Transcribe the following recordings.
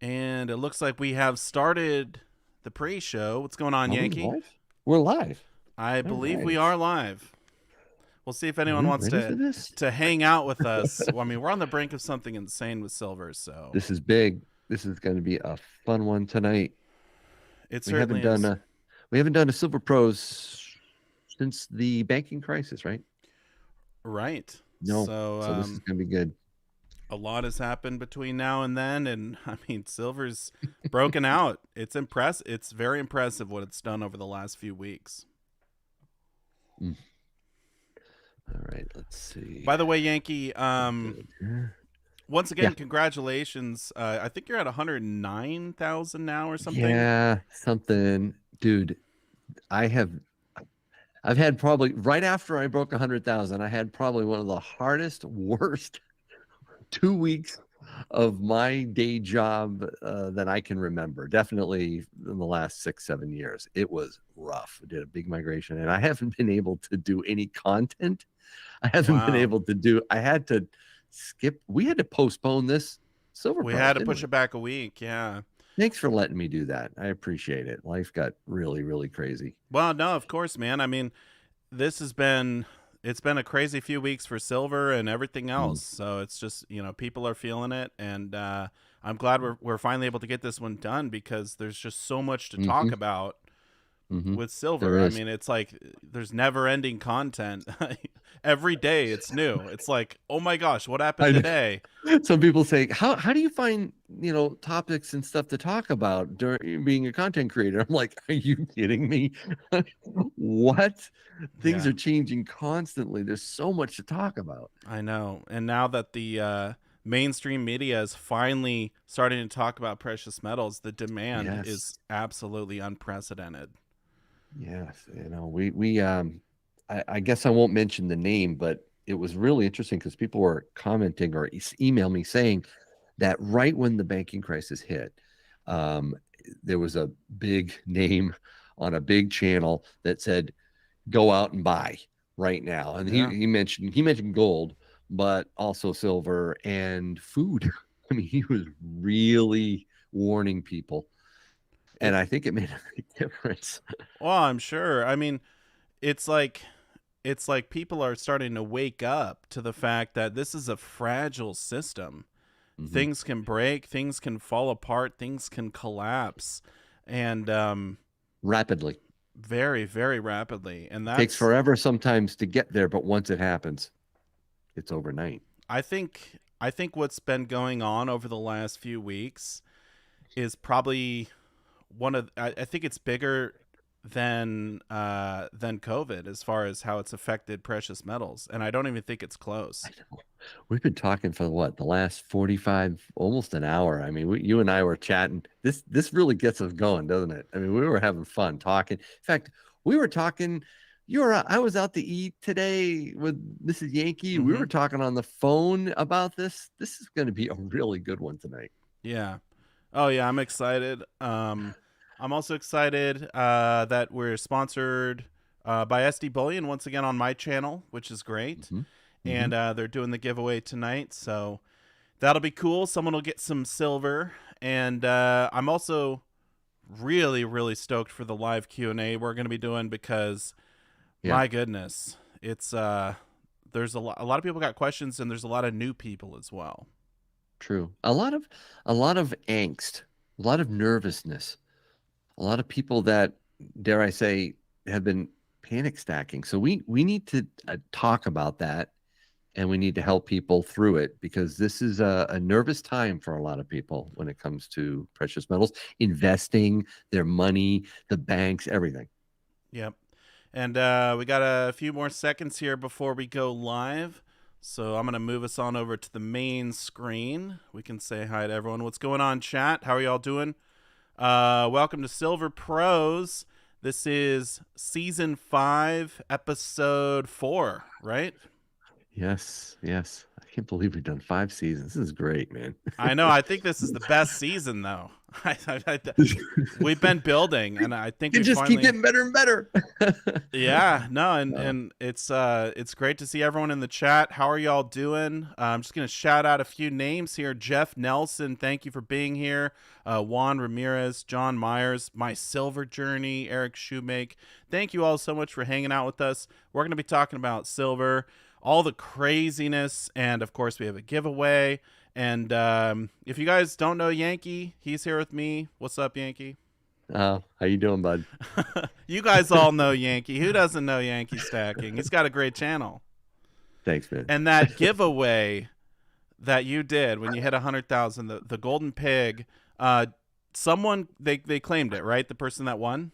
And it looks like we have started the pre-show. What's going on, Are we Yankee? live? We're live. I All believe we right. are live. We'll see if anyone We're wants ready for to this. hang out with us. Well, I mean, we're on the brink of something insane with silver, so This is big. This is going to be a fun one tonight. it We haven't certainly done is. a Silver Pros since the banking crisis, right? Right. No. So So this is going to be good. a lot has happened between now and then, and I mean, silver's broken out. It's very impressive what it's done over the last few weeks. Mm. All right. Let's see. By the way, Yankee, Good here. once Yeah. again, congratulations. I think you're at 109,000 now or something. Yeah. Something, dude. I have. I've had probably right after I broke 100,000. I had probably one of the hardest, worst 2 weeks of my day job that I can remember. Definitely in the last 6, 7 years. It was rough. I did a big migration and I haven't been able to do any content. I haven't been Wow. able to do, I had to we had to postpone this Silver We had Pros, to didn't push we? it back a week. Yeah. Thanks for letting me do that. I appreciate it. Life got really, really crazy. Well, no, of course, man. I mean, this has been it's been a crazy few weeks for silver and everything Mm. else. So it's just, people are feeling it, and I'm glad we're finally able to get this one done because there's just so much to talk Hmm. about Hmm. with There silver. I is. mean, it's like there's never ending content. Every day it's new. It's like, oh my gosh, what happened I know. today? Some people say, how do you find, topics and stuff to talk about during being a content creator? I'm like, are you kidding me? What? Things Yeah, are changing constantly. There's so much to talk about. I know. And now that the mainstream media is finally starting to talk about precious metals, the demand Yes. is absolutely unprecedented. Yes. I guess I won't mention the name, but it was really interesting because people were commenting or email me saying that right when the banking crisis hit, um, there was a big name on a big channel that said, "Go out and buy right now." And he Yeah. he mentioned gold, but also silver and food. I mean, he was really warning people, and It I think it made a big difference. Well, I'm sure. I mean, it's like people are starting to wake up to the fact that this is a fragile system. Hmm. Things can break, things can fall apart, things can collapse, and Rapidly. very, very rapidly. And It takes that's forever sometimes to get there, but once it happens, it's overnight. I think what's been going on over the last few weeks is probably I think it's bigger than COVID as far as how it's affected precious metals, and I don't even think it's I close. know. We've been talking for what, the last 45, almost an hour. I mean, you and I were chatting. This really gets us going, doesn't it? I mean, we were having fun talking. In fact, we were talking. I was out to eat today with Mrs. Yankee. We Mm-hmm. were talking on the phone about this. This is going to be a really good one tonight. Yeah. Oh yeah, I'm excited. I'm also excited that we're sponsored by SD Bullion once again on my channel, which is great. Hmm. Hmm. And they're doing the giveaway tonight, so that'll be cool. Someone will get some silver, and I'm also really, really stoked for the live Q&A we're going to be doing because Yeah. my goodness, it's there's a lot of people got questions, and there's a lot of new people as well. True. A lot of angst, a lot of nervousness, a lot of people that, dare I say, have been panic stacking. So we need to talk about that, and we need to help people through it because this is a nervous time for a lot of people when it comes to precious metals, investing their money, the banks, everything. Yep. And we got a few more seconds here before we go live. So I'm going to move us on over to the main screen. We can say hi to everyone. What's going on, chat? How are y'all doing? Welcome to Silver Pros. This is season 5, episode 4, right? Yes, yes. I can't believe we've done 5 seasons. This is great, man. I know. I think this is the best season, though. We've been building, and I think You we just keep finally. getting better and better. Yeah, no, and Uh, and it's great to see everyone in the chat. How are y'all doing? I'm just gonna shout out a few names here. Jeff Nelson, thank you for being here. Juan Ramirez, John Myers, My Silver Journey, Eric Shoemake. Thank you all so much for hanging out with us. We're gonna be talking about silver, all the craziness, and of course we have a giveaway. And if you guys don't know Yankee, he's here with me. What's up, Yankee? how you doing, bud? You guys all know Yankee. Who doesn't know Yankee Stacking? He's got a great channel. Thanks, man. And that giveaway that you did when you hit 100,000, the golden pig, someone they claimed it, right? The person that won.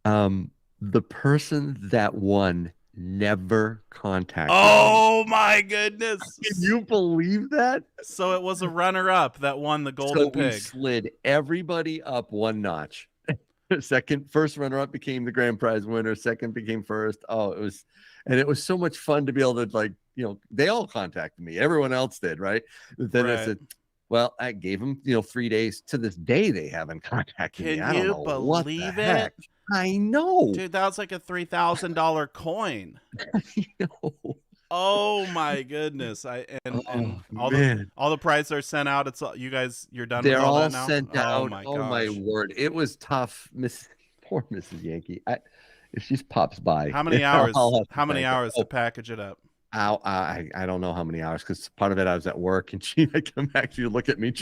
The person that won never contacted me. Oh my goodness! Can you believe that? So it was a runner-up that won the golden So we pig. slid everybody up one notch. First runner-up became the grand prize winner. Second became first. Oh, it was so much fun to be able to, like, they all contacted me. Everyone else did, right? But then Right. I said, well, I gave them, 3 days. To this day, they haven't contacted me. Can I don't you know what the believe heck. it? I know. Dude, that was like a $3,000 coin. I know. Oh my goodness! And all man. the prizes are sent out. It's all, you're done They're with all all that now. sent out. Oh my Oh my gosh! word. It was tough. Poor Mrs. Yankee. If she pops by. How many hours? I'll have to How many thank her. hours to package it up? I don't know how many hours, because part of it I was at work, and I come back, she look at me,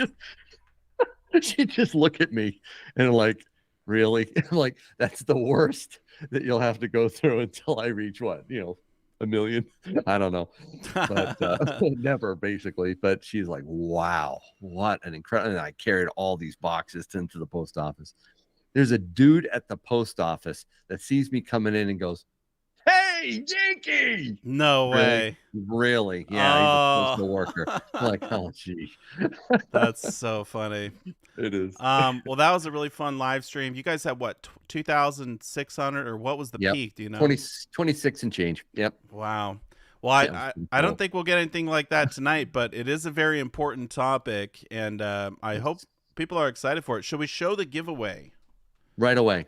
she just look at me and like, really? I'm like, that's the worst that you'll have to go through until I reach what, 1 million? I don't know, but never, basically. But she's like, wow, what an incredible. And I carried all these boxes into the post office. There's a dude at the post office that sees me coming in and goes, "Hey, Yankee!" No way. Really? Yeah, he's a postal worker. I'm like, oh, gee. That's so funny. It is. Well, that was a really fun live stream. You guys had what, 2,600, or what was the Yep. peak? Do you know? 26 and change. Yep. Wow. Well, I don't think we'll get anything like that tonight, but it is a very important topic, and I hope people are excited for it. Should we show the giveaway? Right away.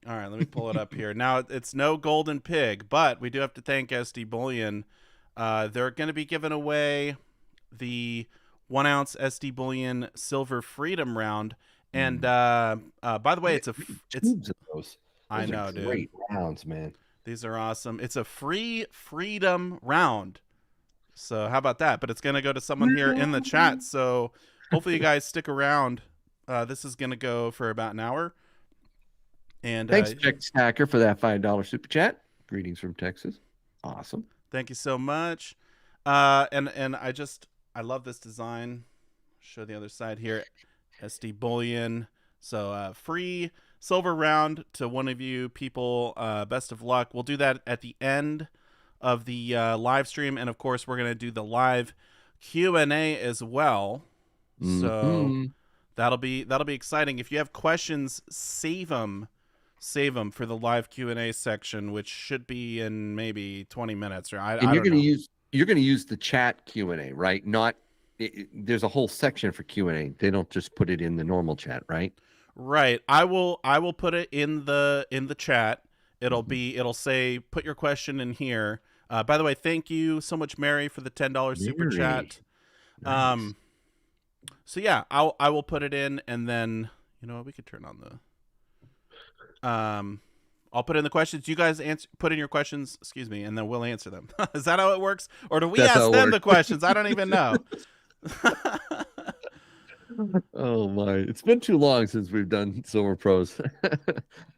All right, let me pull it up here. Now, it's no golden pig, but we do have to thank SD Bullion. They're going to be giving away the 1 ounce SD Bullion Silver Freedom round. And by the way, it's tubes of those. I know, dude. Great rounds, man. These are awesome. It's a free Freedom round. So how about that? But it's going to go to someone here in the chat. So hopefully you guys stick around. This is going to go for about an hour. And thanks, Jack Stacker, for that $5 super chat. Greetings from Texas. Awesome. Thank you so much. And I love this design. Show the other side here. SD Bullion. So free silver round to one of you people. Best of luck. We'll do that at the end of the live stream, and of course we're gonna do the live Q&A as well. So that'll be exciting. If you have questions, save them for the live Q&A section, which should be in maybe 20 minutes. Or you're going to use the chat Q&A, right? Not there's a whole section for Q&A. They don't just put it in the normal chat, right? Right. I will put it in the chat. It'll say put your question in here. By the way, thank you so much, Mary, for the $10 super chat. Nice. So yeah, I will put it in, and then you know what, we could turn on the I'll put in the questions. You guys put in your questions, excuse me, and then we'll answer them. Is that how it works? Or do we ask them the questions? I don't even know. Oh my, it's been too long since we've done Silver Pros.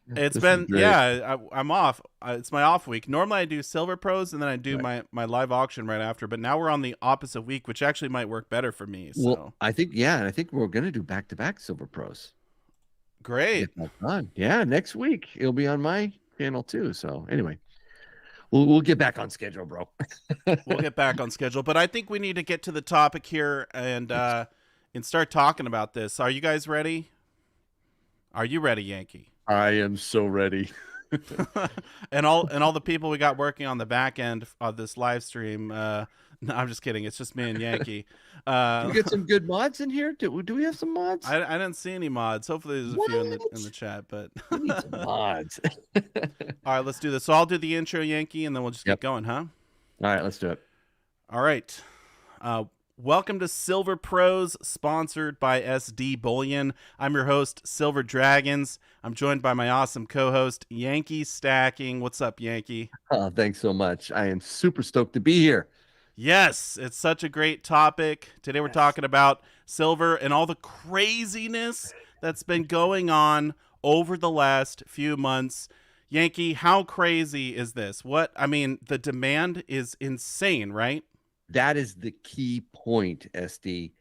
It's been, yeah, I'm off. It's my off week. Normally I do Silver Pros, and then I do my live auction right after, but now we're on the opposite week, which actually might work better for me. So. Well, I think we're going to do back-to-back Silver Pros. Great. Yeah, next week it'll be on my channel too. So anyway, we'll get back on schedule, bro. We'll get back on schedule, but I think we need to get to the topic here and start talking about this. Are you guys ready? Are you ready, Yankee? I am so ready. and all the people we got working on the back end of this live stream. No, I'm just kidding. It's just me and Yankee. Do we Uh, get some good mods in here? Do we have some mods? I didn't see any mods. Hopefully, there's a few in the What? chat. But We need some mods. all right, let's do this. So I'll do the intro, Yankee, and then we'll just get Yep. going, huh? All right, let's do it. All right. Welcome to Silver Pros, sponsored by SD Bullion. I'm your host, Silver Dragons. I'm joined by my awesome co-host, Yankee Stacking. What's up, Yankee? Oh, thanks so much. I am super stoked to be here. Yes, it's such a great topic. Today we're Yes. talking about silver and all the craziness that's been going on over the last few months. Yankee, how crazy is this? The demand is insane, right? That is the key point, SD.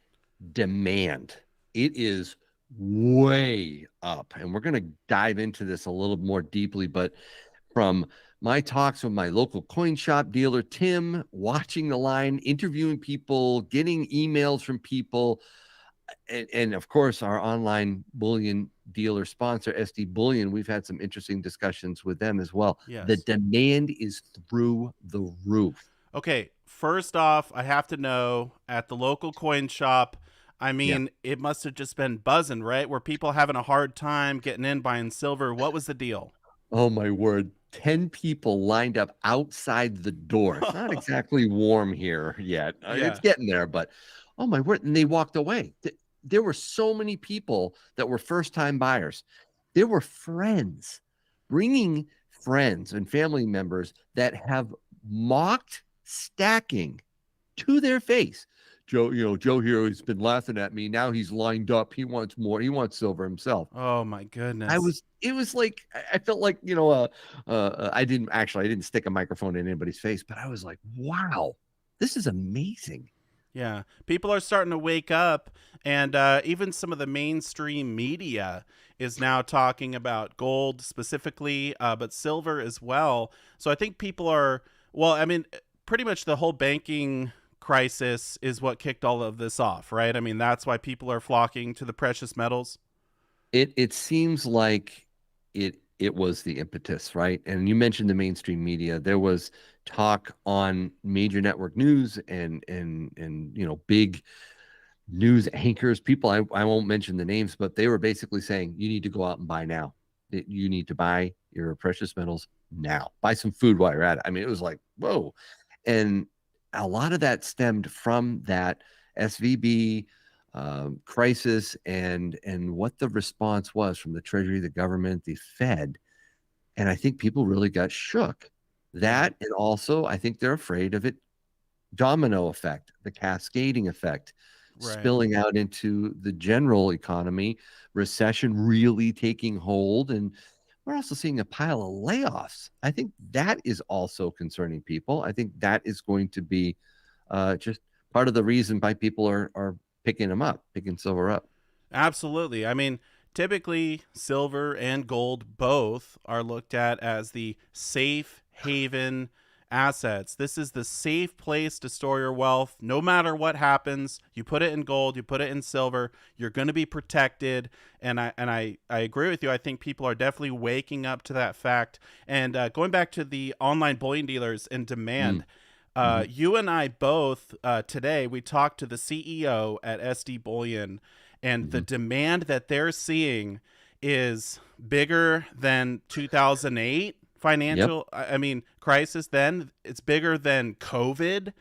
Demand. It is way up. And we're going to dive into this a little more deeply. But from my talks with my local coin shop dealer, Tim, watching the line, interviewing people, getting emails from people, and of course, our online bullion dealer sponsor, SD Bullion, we've had some interesting discussions with them as well. The Yes. demand is through the roof. Okay, first off, I have to know at the local coin shop, Yeah. it must have just been buzzing, right? Were people having a hard time getting in buying silver? What was the deal? Oh my word. 10 people lined up outside the door. It's not exactly warm here yet. It's Yeah. getting there, but oh my word. And they walked away. There were so many people that were first time buyers. There were friends bringing friends and family members that have mocked stacking to their face. Joe here, he's been laughing at me. Now he's lined up. He wants more. He wants silver himself. Oh my goodness. It was like, I felt like, I didn't stick a microphone in anybody's face, but I was like, wow, this is amazing. Yeah. People are starting to wake up, and even some of the mainstream media is now talking about gold specifically, but silver as well. So I think people are, well, pretty much the whole banking crisis is what kicked all of this off, right? I mean, that's why people are flocking to the precious metals. It seems like it was the impetus, right? And you mentioned the mainstream media. There was talk on major network news and big news anchors, people I won't mention the names, but they were basically saying you need to go out and buy now. You need to buy your precious metals now. Buy some food while you're at it. I mean, it was like, whoa. And a lot of that stemmed from that SVB crisis and what the response was from the Treasury, the government, the Fed. And I think people really got shook. Yeah. That, and also I think they're afraid of it, domino effect, the cascading effect, Right. spilling out into the general economy, recession really taking hold. And we're also seeing a pile of layoffs. I think that is also concerning people. I think that is going to be just part of the reason why people are picking them up, picking silver up. Absolutely. I mean, typically silver and gold both are looked at as the safe haven assets. This is the safe place to store your wealth. No matter what happens, you put it in gold, you put it in silver, you're going to be protected. And I agree with you. I think people are definitely waking up to that fact. And going back to the online bullion dealers and demand, Mm-hmm. you and I both today we talked to the CEO at SD Bullion, and the Mm-hmm. demand that they're seeing is bigger than 2008 Yep. financial crisis. Then it's bigger than COVID.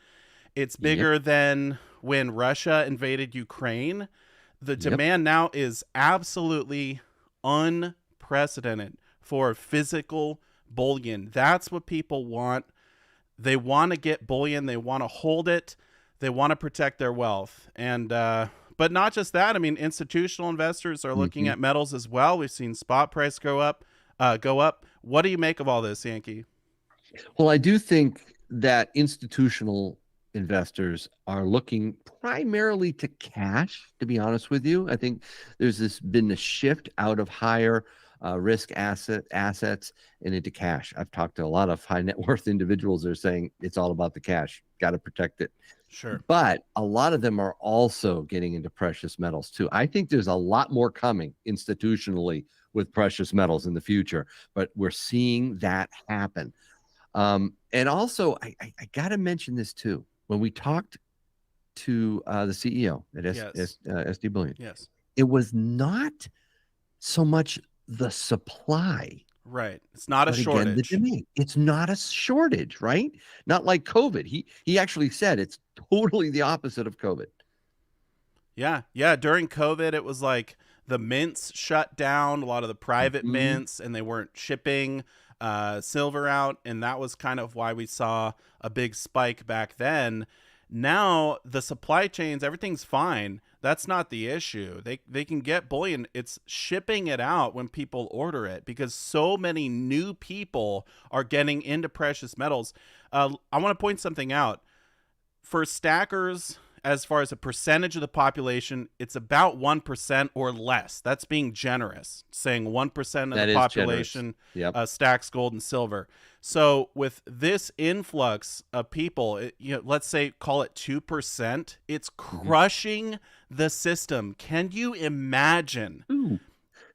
It's Yep. bigger than when Russia invaded Ukraine. The Yep. demand now is absolutely unprecedented for physical bullion. That's what people want. They want to get bullion. They want to hold it. They want to protect their wealth. And but not just that. I mean, institutional investors are looking Mm-hmm. at metals as well. We've seen spot price go up. Go up. What do you make of all this, Yankee? Well, I do think that institutional investors are looking primarily to cash, to be honest with you. I think been a shift out of higher risk assets and into cash. I've talked to a lot of high net worth individuals that are saying it's all about the cash, got to protect it. Sure. But a lot of them are also getting into precious metals too. I think there's a lot more coming institutionally with precious metals in the future. But we're seeing that happen. And also, I got to mention this too. When we talked to the CEO at Yes. SD Bullion, Yes. it was not so much the supply, Right. It's not a but again, the shortage. demand. It's not a shortage, right? Not like COVID. He actually said it's totally the opposite of COVID. Yeah. Yeah. During COVID, it was like the mints shut down, a lot of the private Mhm. mints, and they weren't shipping silver out. And that was kind of why we saw a big spike back then. Now, the supply chains, everything's fine. That's not the issue. They can get bullion. It's shipping it out when people order it because so many new people are getting into precious metals. I want to point something out for stackers, as far as a percentage of the population, it's about 1% or less. That's being generous, saying 1% of the That is generous. population Yep. stacks gold and silver. So with this influx of people, let's say call it 2%, it's Mhm. crushing the system. Can you imagine? Ooh.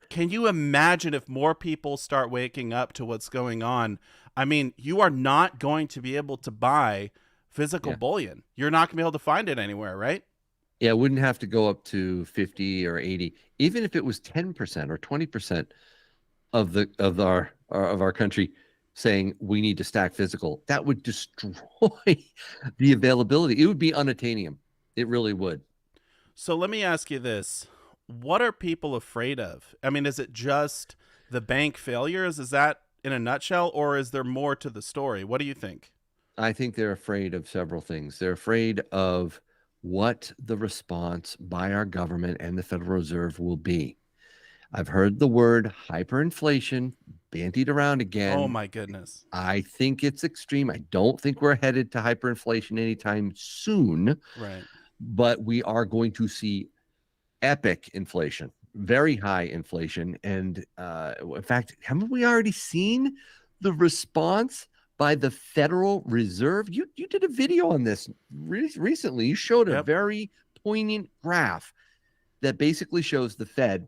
Can you imagine if more people start waking up to what's going on? I mean, you are not going to be able to buy physical Yeah. bullion. You're not going to be able to find it anywhere, right? Yeah, it wouldn't have to go up to 50 or 80. Even if it was 10% or 20% of our country saying we need to stack physical, that would destroy the availability. It would be unattainium. It really would. So let me ask you this. What are people afraid of? I mean, is it just the bank failures? Is that in a nutshell, or is there more to the story? What do you think? I think they're afraid of several things. They're afraid of what the response by our government and the Federal Reserve will be. I've heard the word hyperinflation bandied around Oh again. my goodness. I think it's extreme. I don't think we're headed to hyperinflation anytime soon, Right. but we are going to see epic inflation, very high inflation. And in fact, haven't we already seen the response by the Federal Reserve? You did a video on this recently. You showed a Yep. very poignant graph that basically shows the Fed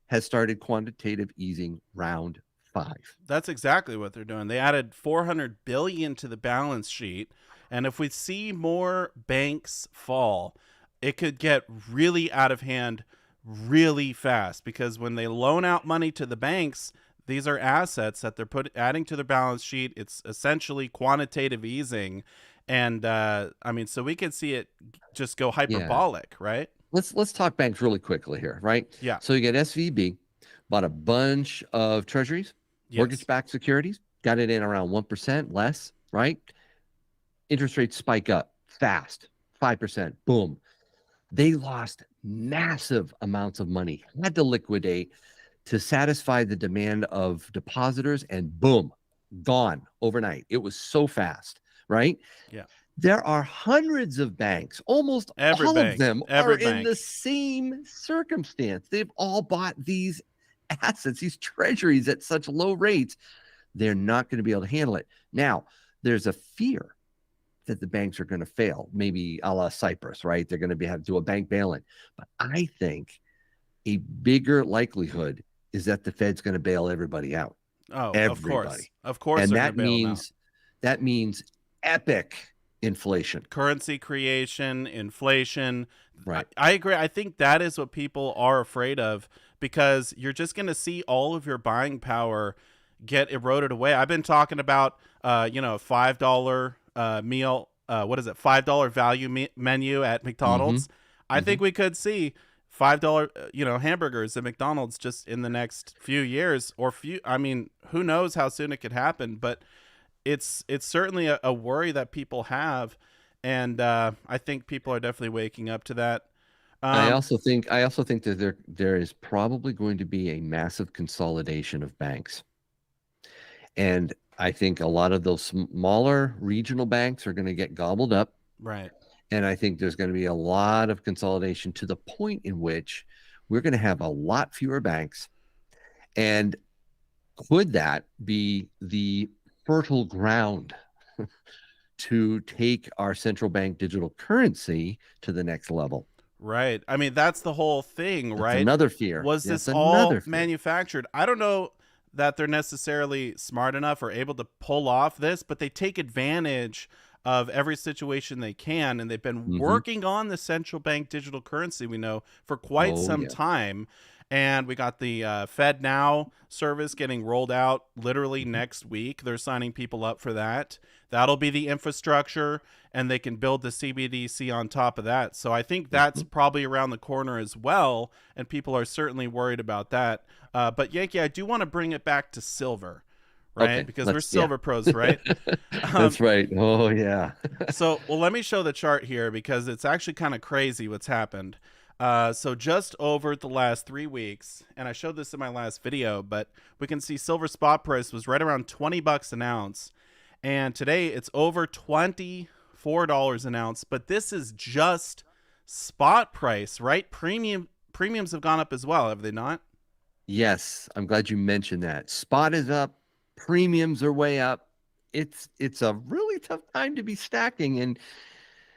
has started quantitative easing round five. That's exactly what they're doing. They added 400 billion to the balance sheet, and if we see more banks fall, it could get really out of hand really fast because when they loan out money to the banks, these are assets that they're adding to their balance sheet. It's essentially quantitative easing, and I mean, so we could see it just go Yeah. hyperbolic, right? Let's talk banks really quickly here, right? Yeah. So you get SVB, bought a bunch of treasuries, Yes. mortgage-backed securities, got it in around 1% less, right? Interest rates spike up fast, 5%, boom. They lost massive amounts of money, had to liquidate to satisfy the demand of depositors, and boom, gone overnight. It was so fast, right? Yeah. There are hundreds of banks. Almost Every all of bank. them are Every in the bank. same circumstance. They've all bought these assets, these treasuries at such low rates. They're not going to be able to handle it. Now, there's a fear that the banks are going to fail, maybe a la Cyprus, right? They're going to have to do a bank bail-in. But I think a bigger likelihood is that the Fed's going to bail everybody out. Oh, of course. Everybody. Of course And they're going to bail them out. that means epic inflation. Currency creation, inflation. I, Right. I agree. I think that is what people are afraid of because you're just going to see all of your buying power get eroded away. I've been talking about, $5 meal. What is it? $5 value menu at Mm-hmm. McDonald's. I think Mm-hmm. we could see $5, hamburgers at McDonald's just in the next few years or few. I mean, who knows how soon it could happen, but it's certainly a worry that people have, and I think people are definitely waking up to that. I Um, also think that there is probably going to be a massive consolidation of banks. And I think a lot of those smaller regional banks are going to get gobbled up. right. And I think there's going to be a lot of consolidation to the point in which we're going to have a lot fewer banks. And could that be the fertile ground to take our central bank digital currency to the next level? Right. I mean, that's the whole thing, That's right? another fear. Was this That's all another fear. manufactured? I don't know that they're necessarily smart enough or able to pull off this, but they take advantage of every situation they can. And they've been Hmm. working on the central bank digital currency, we know, for quite Oh some yeah. time. And we got the Fed Now service getting rolled out literally Hmm. next week. They're signing people up for that. That'll be the infrastructure, and they can build the CBDC on top of that. So I think that's Hmm. probably around the corner as well, and people are certainly worried about that. But Yankee, I do want to bring it back to silver, right? Okay. Because we're Let's. Yeah. silver pros, right? Um, That's right. Oh yeah. well, let me show the chart here because it's actually kind of crazy what's happened. So just over the last 3 weeks, and I showed this in my last video, but we can see silver spot price was right around $20 an ounce, and today it's over $24 an ounce. But this is just spot price, right? Premiums have gone up as well, have they not? Yes, I'm glad you mentioned that. Spot is up, premiums are way up. It's a really tough time to be stacking. And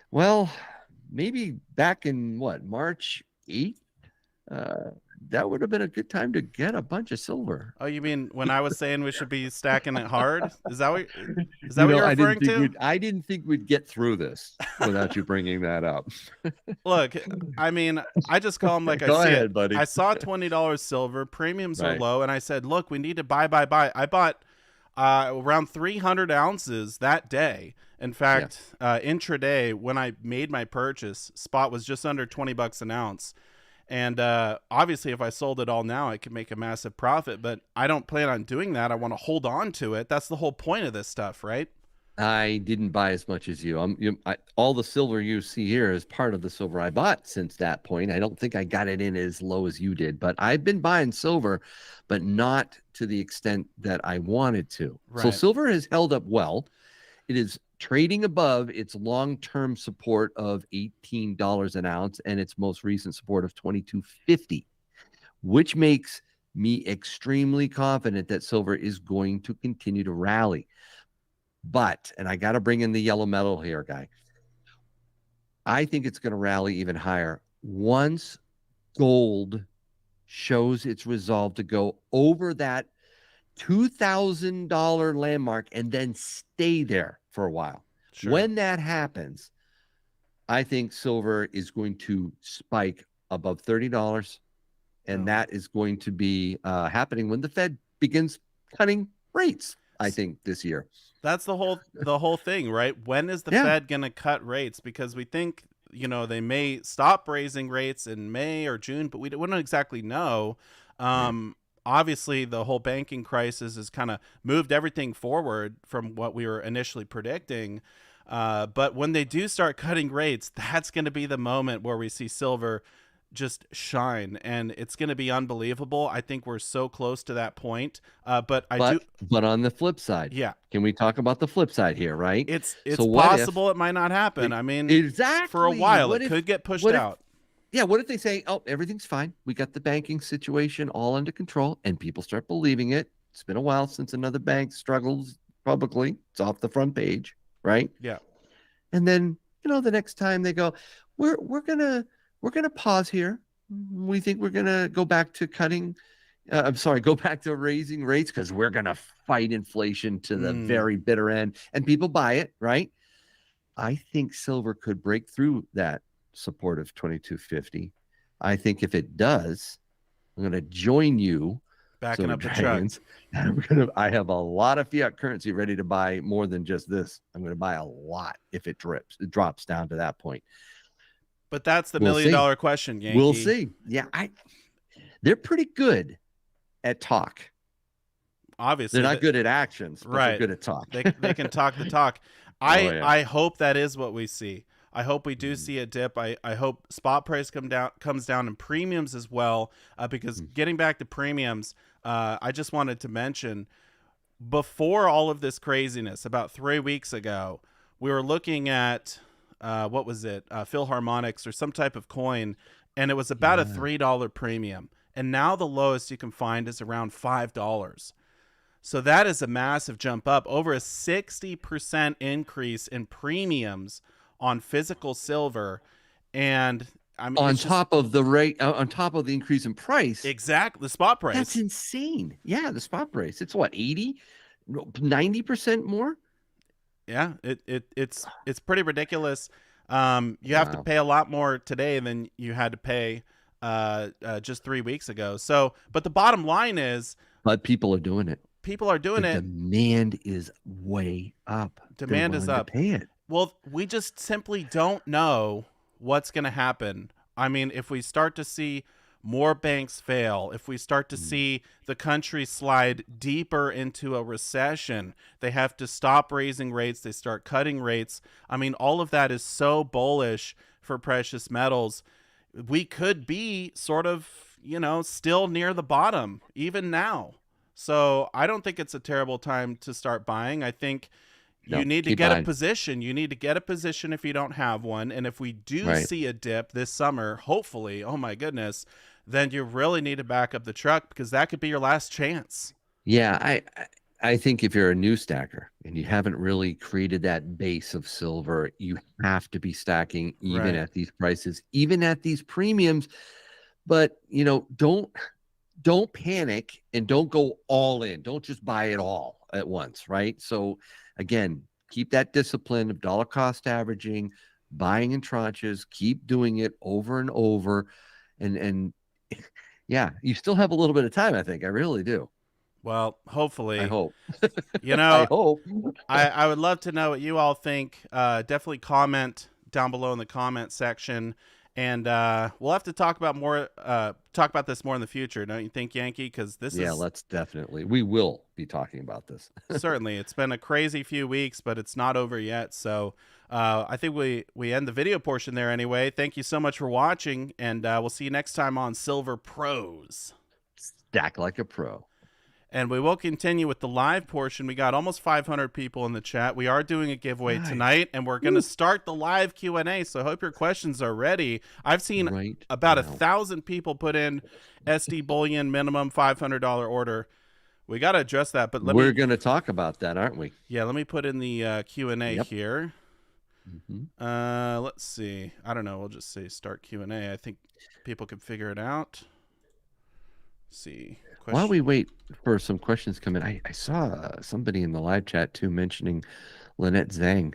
well, maybe back in what, March 8th, uh, that would have been a good time to get a bunch of silver. Oh, you mean when I was saying we should be stacking it hard? Is that what you're referring to? I didn't think we'd get through this without you bringing that up. Look, I mean, I just call them like I Go see it. ahead, buddy. I saw $20 silver, premiums are Right. low, and I said, look, we need to buy, buy, buy. I bought around 300 ounces that day. In Yeah. fact, intraday, when I made my purchase, spot was just under $20 an ounce. And obviously, if I sold it all now, I could make a massive profit, but I don't plan on doing that. I want to hold on to it. That's the whole point of this stuff, right? I didn't buy as much as you. All the silver you see here is part of the silver I bought since that point. I don't think I got it in as low as you did, but I've been buying silver, but not to the extent that I wanted to. So Right. silver has held up well. It is trading above its long-term support of $18 an ounce and its most recent support of 22.50, which makes me extremely confident that silver is going to continue to rally. But, and I got to bring in the yellow metal here, guy. I think it's going to rally even higher once gold shows its resolve to go over that $2,000 landmark and then stay there for a while. Sure. When that happens, I think silver is going to spike above $30. And Oh. that is going to be happening when the Fed begins cutting rates, I think, this year. That's the whole thing, right? When is the Yeah. Fed going to cut rates? Because we think, they may stop raising rates in May or June, but we don't exactly know. Right. Obviously, the whole banking crisis has kind of moved everything forward from what we were initially predicting. But when they do start cutting rates, that's going to be the moment where we see silver just shine, and it's going to be unbelievable. I think we're so close to that point. But I do, But on the flip side, yeah, can we talk about the flip side here, right? it's So what if possible it might not happen. I mean, for a exactly while, it could get pushed what if out. yeah, what if they say, "Oh, everything's fine. We got the banking situation all under control," and people start believing it. It's been a while since another bank struggles publicly. It's off the front page, right? Yeah. And then, the next time they go, we're gonna pause here. We think we're gonna go back to cutting. I'm sorry, go back to raising rates because we're gonna fight inflation to the Mm, very bitter end, and people buy it, right? I think silver could break through that support of 22.50. I think if it does, I'm gonna join you, backing Silver up the truck. Dragons. I have a lot of fiat currency ready to buy more than just this. I'm gonna buy a lot if it drops down to that point. But that's the We'll million see. dollar question, We'll Yankee. see. Yeah, they're pretty good at talk. They're Obviously, not good at actions, but they're right. good at talk. They can talk the talk. Oh I yeah. I hope that is what we see. I hope we do Mhm. see a dip. I hope spot price comes down and premiums as well. Because Mhm. getting back to premiums, I just wanted to mention before all of this craziness, about 3 weeks ago, we were looking at what was it, Philharmonics or some type of coin, and it was about a Yeah. $3 premium. And now the lowest you can find is around $5. So that is a massive jump up, over a 60% increase in premiums on physical silver. And I mean, On it's just top of the rate, on top of the increase in price, exact the spot that's price. insane. Yeah, the spot price. It's what, 80, 90% more? Yeah, it's pretty ridiculous. You have to Wow. pay a lot more today than you had to pay just 3 weeks ago. So, but the bottom line is, But people are doing it. people are The doing it. demand is way up. They're Demand is willing to up. pay it. Well, we just simply don't know what's going to happen. I mean, if we start to see more banks fail, if we start to Mm. see the country slide deeper into a recession, they have to stop raising rates, they start cutting rates. I mean, all of that is so bullish for precious metals. We could be sort of, still near the bottom even now. So I don't think it's a terrible time to start buying. I think you No, need to keep get a buying. position. You need to get a position if you don't have one. And if we do Right. see a dip this summer, hopefully, oh my goodness, then you really need to back up the truck because that could be your last chance. Yeah, I think if you're a new stacker and you haven't really created that base of silver, you have to be stacking even Right. at these prices, even at these premiums. But don't panic and don't go all in. Don't just buy it all at once, right? So again, keep that discipline of dollar cost averaging, buying in tranches, keep doing it over and over. And yeah, you still have a little bit of time, I think. I really do. Well, I hopefully, hope. you I know, hope. I would love to know what you all think. Definitely comment down below in the comment section. And we'll have to talk about this more in the future, don't you think, Yankee? Because this Yeah, is let's definitely. We will be talking about this. certainly, it's been a crazy few weeks, but it's not over yet. So I think we end the video portion there anyway. Thank you so much for watching, and we'll see you next time on Silver Pros. Stack like a pro. And we will continue with the live portion. We got almost 500 people in the chat. We are doing a giveaway Nice. tonight, and we're going to start the live Q&A. So I hope your questions are ready. I've seen Right about now. 1,000 people put in SD Bullion minimum $500 order. We got to address that, but We're going to talk about that, aren't we? let me put in the Q&A Yep. here. Mhm. Let's see. I don't know. We'll just say start Q&A. I think people can figure it out. Let's see. While we wait for some questions come in, I saw somebody in the live chat too mentioning Lynette Zhang.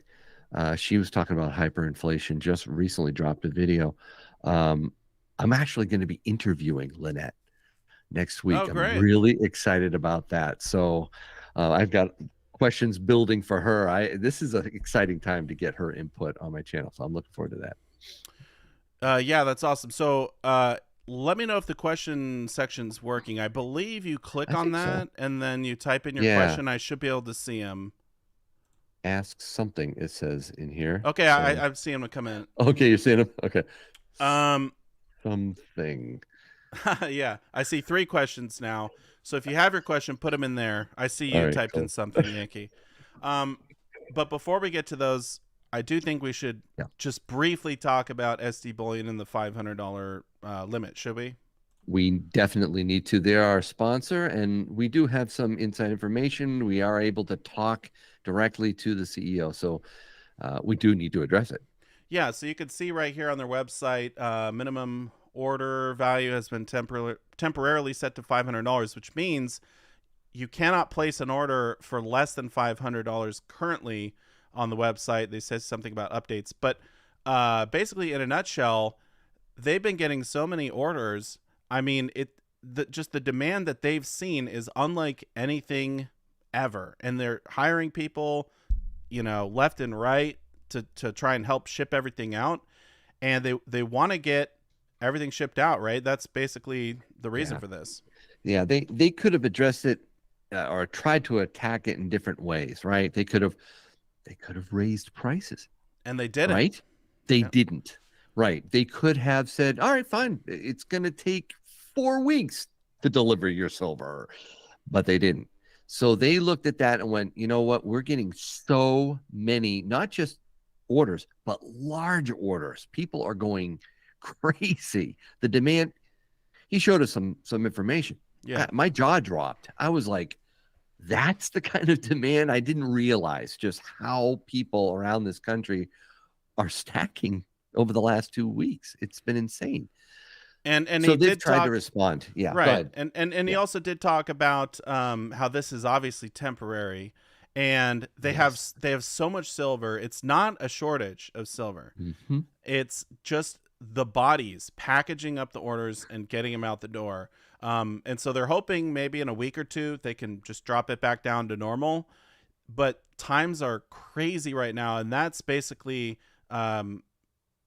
She was talking about hyperinflation, just recently dropped a video. I'm actually going to be interviewing Lynette next week. Oh, I'm great. really excited about that. So I've got questions building for her. This is an exciting time to get her input on my channel. So I'm looking forward to that. Yeah, that's awesome. So let me know if the question section's working. I believe you click I on think that so. and then you type in your Yeah. question. I should be able to see them. Ask something, it says in here. Okay, So, I'm seeing them come in. okay, you're seeing them? Okay. Um, Something. yeah, I see 3 questions now. So if you have your question, put them in there. I see All you right, typed in cool. something, Yankee. But before we get to those, I do think we should Yeah. just briefly talk about SD Bullion and the $500 limit, should we? We definitely need to. They're our sponsor, and we do have some inside information. We are able to talk directly to the CEO, so we do need to address it. Yeah, so you can see right here on their website, minimum order value has been temporarily set to $500, which means you cannot place an order for less than $500 currently on the website. They say something about updates, but basically, in a nutshell, they've been getting so many orders. I mean, just the demand that they've seen is unlike anything ever, and they're hiring people, left and right to try and help ship everything out, and they want to get everything shipped out, right? That's basically the reason for this. Yeah, they could have addressed it or tried to attack it in different ways, right? They could have raised prices, And they didn't. right? They Yeah. didn't. Right. They could have said, all right, fine. It's going to take 4 weeks to deliver your silver, but they didn't. So they looked at that and went, you know what? We're getting so many, not just orders, but large orders. People are going crazy. The demand, he showed us some information. Yeah. My jaw dropped. I was like, that's the kind of demand. I didn't realize just how people around this country are stacking over the last 2 weeks. It's been insane. And So he they've did tried to talk. respond. Yeah, go Right. ahead. And he Yeah. also did talk about how this is obviously temporary, and Yes. they have so much silver. It's not a shortage of silver. Hmm. It's just the bodies packaging up the orders and getting them out the door. And so they're hoping maybe in a week or two they can just drop it back down to normal. But times are crazy right now, and that's basically, um,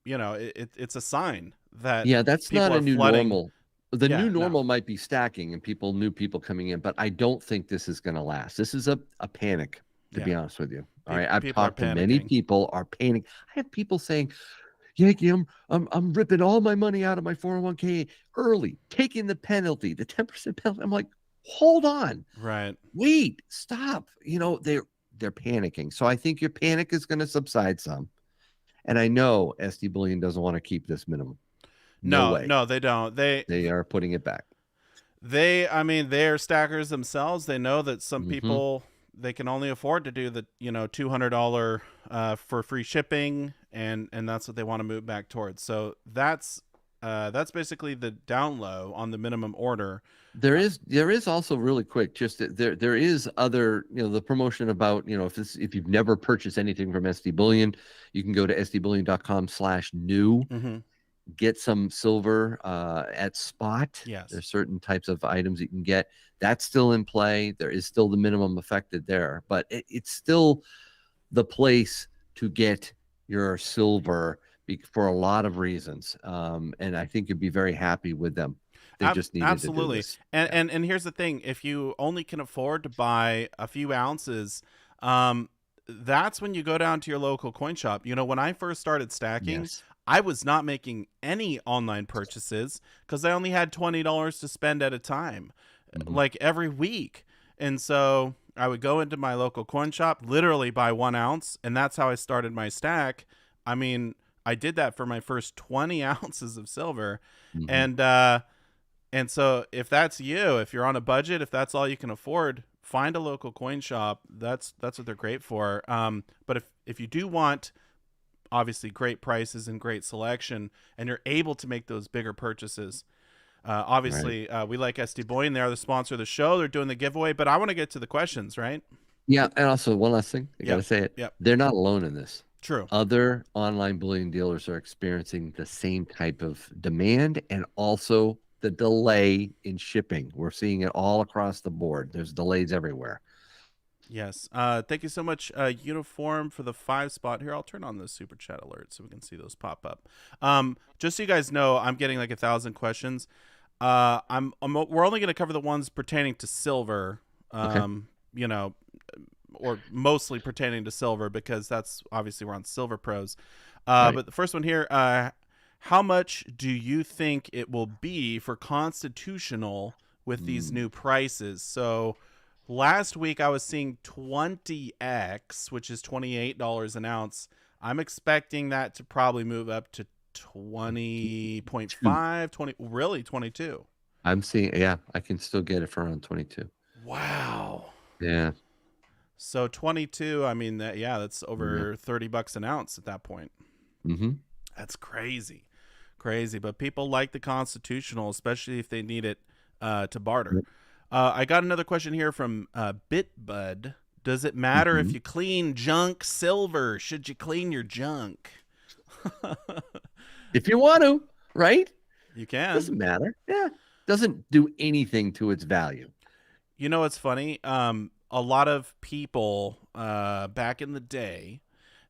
it's a sign that Yeah, that's people not a are new flooding. normal. The new Yeah, no. normal might be stacking and new people coming in, but I don't think this is going to last. This is a panic, to Yeah, be honest with you. All right. I've people are talked to many panicking. people are panicking. I have people saying, Yankee, I'm ripping all my money out of my 401k early, taking the penalty, the 10% penalty. I'm like, hold on, Right. wait, stop. They're panicking. So I think your panic is going to subside some. And I know SD Bullion doesn't want to keep this minimum. No No, way. no, they don't. They are putting it back. I mean, they're stackers themselves. They know that some Hmm. people they can only afford to do the $200 for free shipping, and that's what they want to move back towards. So that's basically the down low on the minimum order. There is also really quick, just that there is other, the promotion about, if you've never purchased anything from SD Bullion, you can go to sdbullion.com/new, Mm-hmm. get some silver at spot. Yes, There's certain types of items you can get. That's still in play. There is still the minimum affected there, but it's still the place to get your silver for a lot of reasons. And I think you'd be very happy with them. They just needed to do absolutely. this. And, Yeah. and here's the thing: if you only can afford to buy a few ounces, um, that's when you go down to your local coin shop. When I first started stacking, Yes. I was not making any online purchases because I only had $20 to spend at a time, Hmm. like every week. And so I would go into my local coin shop, literally buy 1 ounce, and that's how I started my stack. I mean, I did that for my first 20 ounces of silver, Hmm. and so if that's you, if you're on a budget, if that's all you can afford, find a local coin shop. That's what they're great for. But if you do want obviously great prices and great selection, and you're able to make those bigger purchases, Right. obviously we like SD Bullion. They're the sponsor of the show. They're doing the giveaway. But I want to get to the questions, right? Yeah. And also, one last thing, I got to Yep. say it. Yep. They're not alone in this. True. Other online bullion dealers are experiencing the same type of demand and also the delay in shipping. We're seeing it all across the board. There's delays everywhere. Yes. Thank you so much, Uniform, for the 5 spot. Here, I'll turn on the super chat alert so we can see those pop up. Just so you guys know, I'm getting like 1,000 questions. We're only going to cover the ones pertaining to silver. Okay. You know, or mostly pertaining to silver because that's obviously we're on Silver Pros. Right. But the first one here, how much do you think it will be for constitutional with these Mm. new prices? So last week I was seeing 20x, which is $28 an ounce. I'm expecting that to probably move up to Two. 20.5, 20, really 22. I'm seeing, yeah, I can still get it for around 22. Wow. Yeah. So 22, I mean yeah, that's Yeah. over $30 an ounce at that point. Mm-hmm. That's crazy. Crazy, but people like the constitutional, especially if they need it to barter. Yep. I got another question here from Bitbud. Does it matter if Mm-hmm. you clean junk silver? Should you clean your junk? If you want to, right? You can. Doesn't matter. Yeah. Doesn't do anything to its value. You know what's funny? A lot of people back in the day,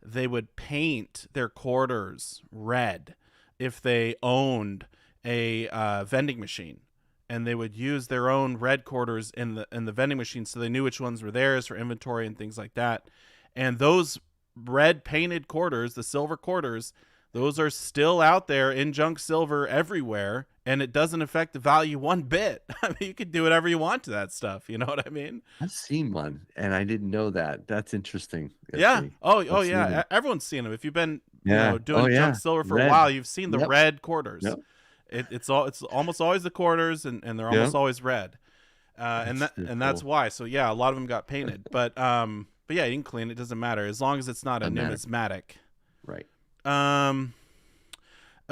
they would paint their quarters red if they owned a vending machine, and they would use their own red quarters in the vending machine, so they knew which ones were theirs for inventory and things like that. And those red painted quarters, the silver quarters, those are still out there in junk silver everywhere, and it doesn't affect the value one bit. I mean, you could do whatever you want to that stuff. You know what I mean? I've seen one and I didn't know that. That's interesting, Yeah. SD. Oh I've seen yeah. them. Everyone's seen them. If you've been, Yeah. Oh, doing junk yeah. silver for a Red. while, you've seen the Yep. red quarters. Yep. It's almost always the quarters, and they're almost Yep. always red. That's so And that's cool. why. So yeah, a lot of them got painted, but yeah, you can clean it. Doesn't matter as long as it's not a Doesn't matter. numismatic. Right. Um,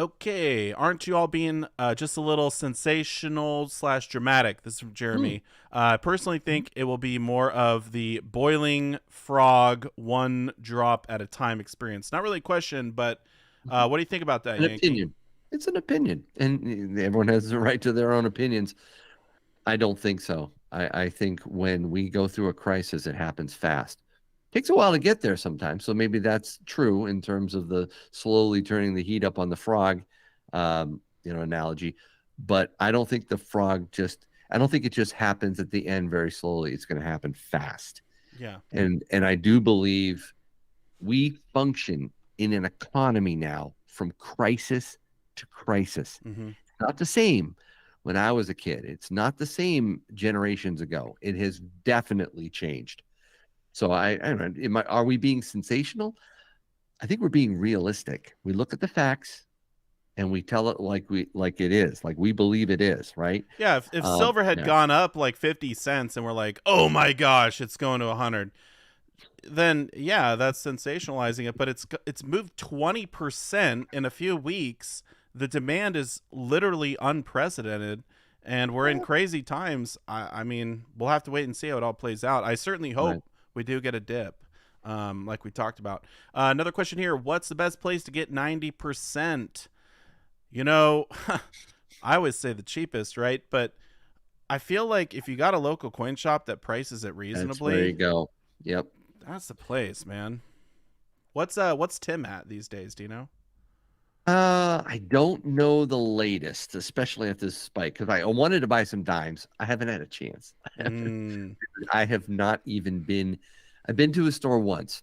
Okay, aren't you all being just a little sensational slash dramatic? This is from Hmm. Jeremy. I personally think it will be more of the boiling frog, one drop at a time experience. Not really a question, but what do you think about that, An Yankee? opinion. It's an opinion, and everyone has the right to their own opinions. I don't think so. I think when we go through a crisis, it happens fast. Takes a while to get there sometimes. So maybe that's true in terms of the slowly turning the heat up on the frog, analogy. But I don't think I don't think it just happens at the end very slowly. It's going to happen fast. Yeah. And I do believe we function in an economy now from crisis to crisis. Mm-hmm. It's not the same when I was a kid. It's not the same generations ago. It has definitely changed. So I don't know. Are we being sensational? I think we're being realistic. We look at the facts and we tell it like it is, like we believe it is, right? Yeah, if silver had Yeah, gone up like 50 cents and we're like, "Oh my gosh, it's going to 100." Then yeah, that's sensationalizing it, but it's moved 20% in a few weeks. The demand is literally unprecedented and we're in crazy times. I mean, we'll have to wait and see how it all plays out. I certainly right. hope we do get a dip. Like we talked about. Another question here. What's the best place to get 90%? You know, I always say the cheapest, right? But I feel like if you got a local coin shop that prices it That's where you reasonably, go. Yep. that's the place, man. What's Tim at these days? Do you know? I don't know the latest, especially at this spike, because I wanted to buy some dimes. I haven't had a chance. Mm, I have not even been. I've been to a store once,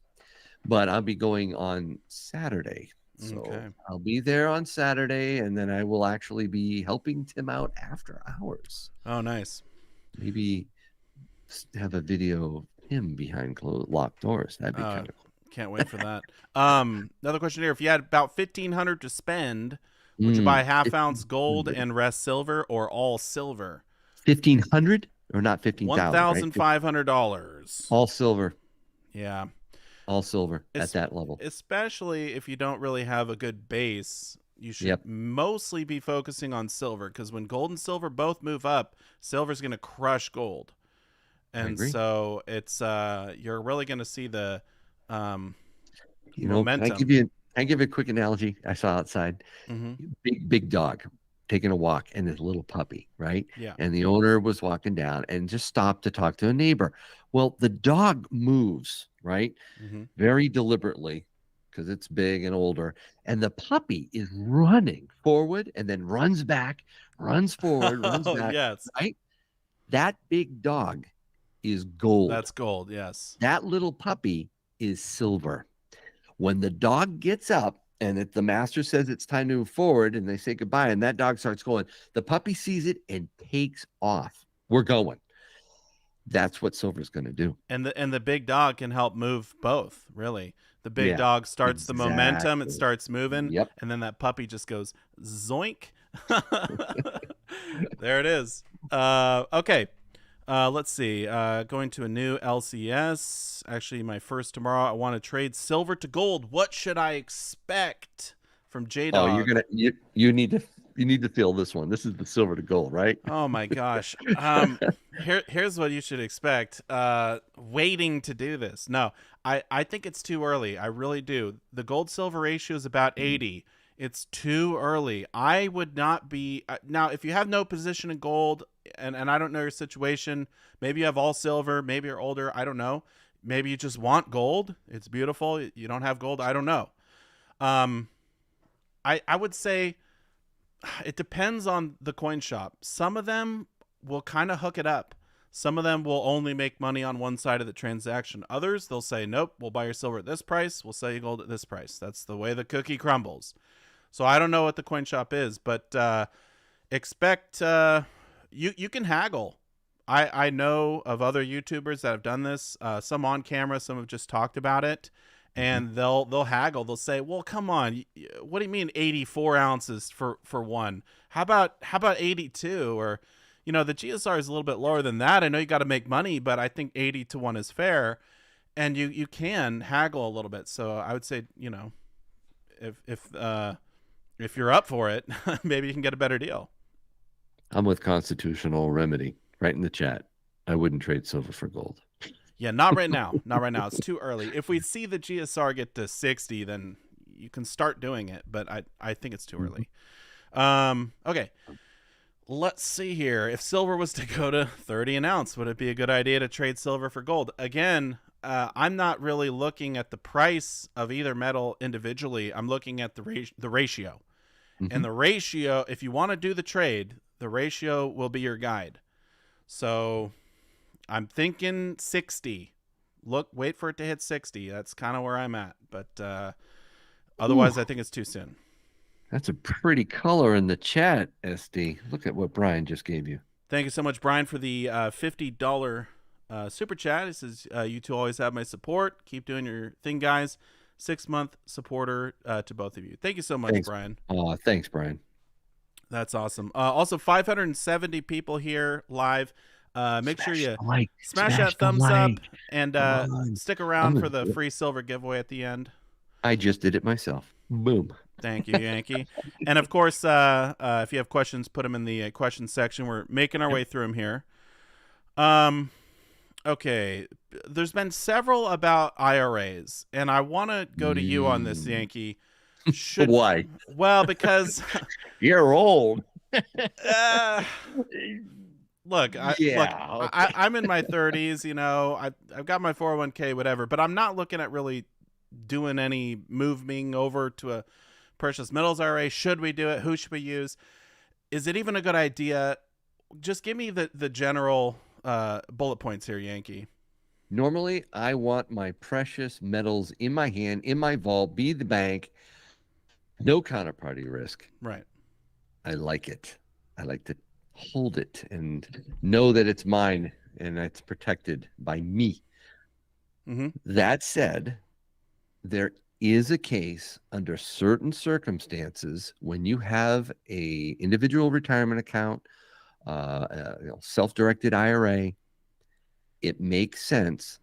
but I'll be going on Saturday. So okay. I'll be there on Saturday, and then I will actually be helping Tim out after hours. Oh, nice. Maybe have a video of him behind closed locked doors. That'd be Uh, kind of can't wait for that. Another question here: if you had about 1,500 to spend, cool. would you buy half ounce gold 1500. and rest silver or all silver? 1500 or not 15,000, right? $1,500. All silver. Yeah. All silver at Es- that level. Especially if you don't really have a good base, you should Yep, mostly be focusing on silver because when gold and silver both move up, silver's going to crush gold. I And agree. so it's you're really going to see the um Can I momentum. give you a quick analogy I saw outside? Mhm. Big dog taking a walk and his little puppy, right? Yeah. And the owner was walking down and just stopped to talk to a neighbor. Well, the dog moves, right? Mhm. Very deliberately because it's big and older. And the puppy is running forward and then runs back, runs forward, runs Oh, back, yes. right? That big dog is gold. That's gold, yes. That little puppy is silver. When the dog gets up and if the master says it's time to move forward and they say goodbye and that dog starts going, the puppy sees it and takes off. We're going. That's what silver's going to do. And the big dog can help move both, really. The big Yeah, dog starts the momentum, it exactly. starts moving, Yep. and then that puppy just goes zoink. There it is. Okay. Let's see. Going to a new LCS. Actually, my first tomorrow. I want to trade silver to gold. What should I expect from J Oh, Dog? you need to feel this one. This is the silver to gold, right? Oh my gosh. Here's what you should expect. Waiting to do this. No, I think it's too early. I really do. The gold silver ratio is about 80. It's too early. I would not be now if you have no position in gold and I don't know your situation, maybe you have all silver, maybe you're older, I don't know. Maybe you just want gold. It's beautiful. You don't have gold, I don't know. Um I would say it depends on the coin shop. Some of them will kind of hook it up. Some of them will only make money on one side of the transaction. Others, they'll say, nope, we'll buy your silver at this price. We'll sell you gold at this price. That's the way the cookie crumbles. So I don't know what the coin shop is, but expect you can haggle. I know of other YouTubers that have done this. Some on camera, some have just talked about it, Mhm. and they'll haggle. They'll say, "Well, come on, what do you mean 84 ounces for one? How about 82 or?" The GSR is a little bit lower than that. I know you got to make money, but I think 80 to 1 is fair. And you can haggle a little bit. So I would say, if if you're up for it, maybe you can get a better deal. I'm with Constitutional Remedy right in the chat. I wouldn't trade silver for gold. Yeah, not right now. Not right now. It's too early. If we see the GSR get to 60, then you can start doing it, but I think it's too early. Okay. Let's see here. If silver was to go to 30 an ounce, would it be a good idea to trade silver for gold? Again, I'm not really looking at the price of either metal individually. I'm looking at the ratio. And the ratio, if you want to do the trade, the ratio will be your guide. So I'm thinking 60. Wait for it to hit 60. That's kind of where I'm at. But otherwise, I think it's too soon. That's a pretty color in the chat, SD. Look at what Brian just gave you. Thank you so much, Brian, for the $50 super chat. He says, you two always have my support. Keep doing your thing, guys. 6-month supporter to both of you. Thank you so much, Thanks. Brian. Thanks, Brian. That's awesome. Also, 570 people here live. Make sure you smash that thumbs up and stick around for the free silver giveaway at the end. I just did it myself. Boom. Thank you, Yankee. And of course, if you have questions, put them in the questions section. We're making our way through them here. Okay, there's been several about IRAs, and I want to go to you on this, Yankee. Why? Well, because you're old. Look, I'm in my 30s. You know, I've got my 401k, whatever, but I'm not looking at really doing any moving over to a precious metals IRA. Should we do it? Who should we use? Is it even a good idea? Just give me the general bullet points here, Yankee. Normally, I want my precious metals in my hand, in my vault, be the bank, no counterparty risk. Right. I like it. I like to hold it and know that it's mine and it's protected by me. That said, there is a case under certain circumstances when you have a individual retirement account, self-directed IRA, it makes sense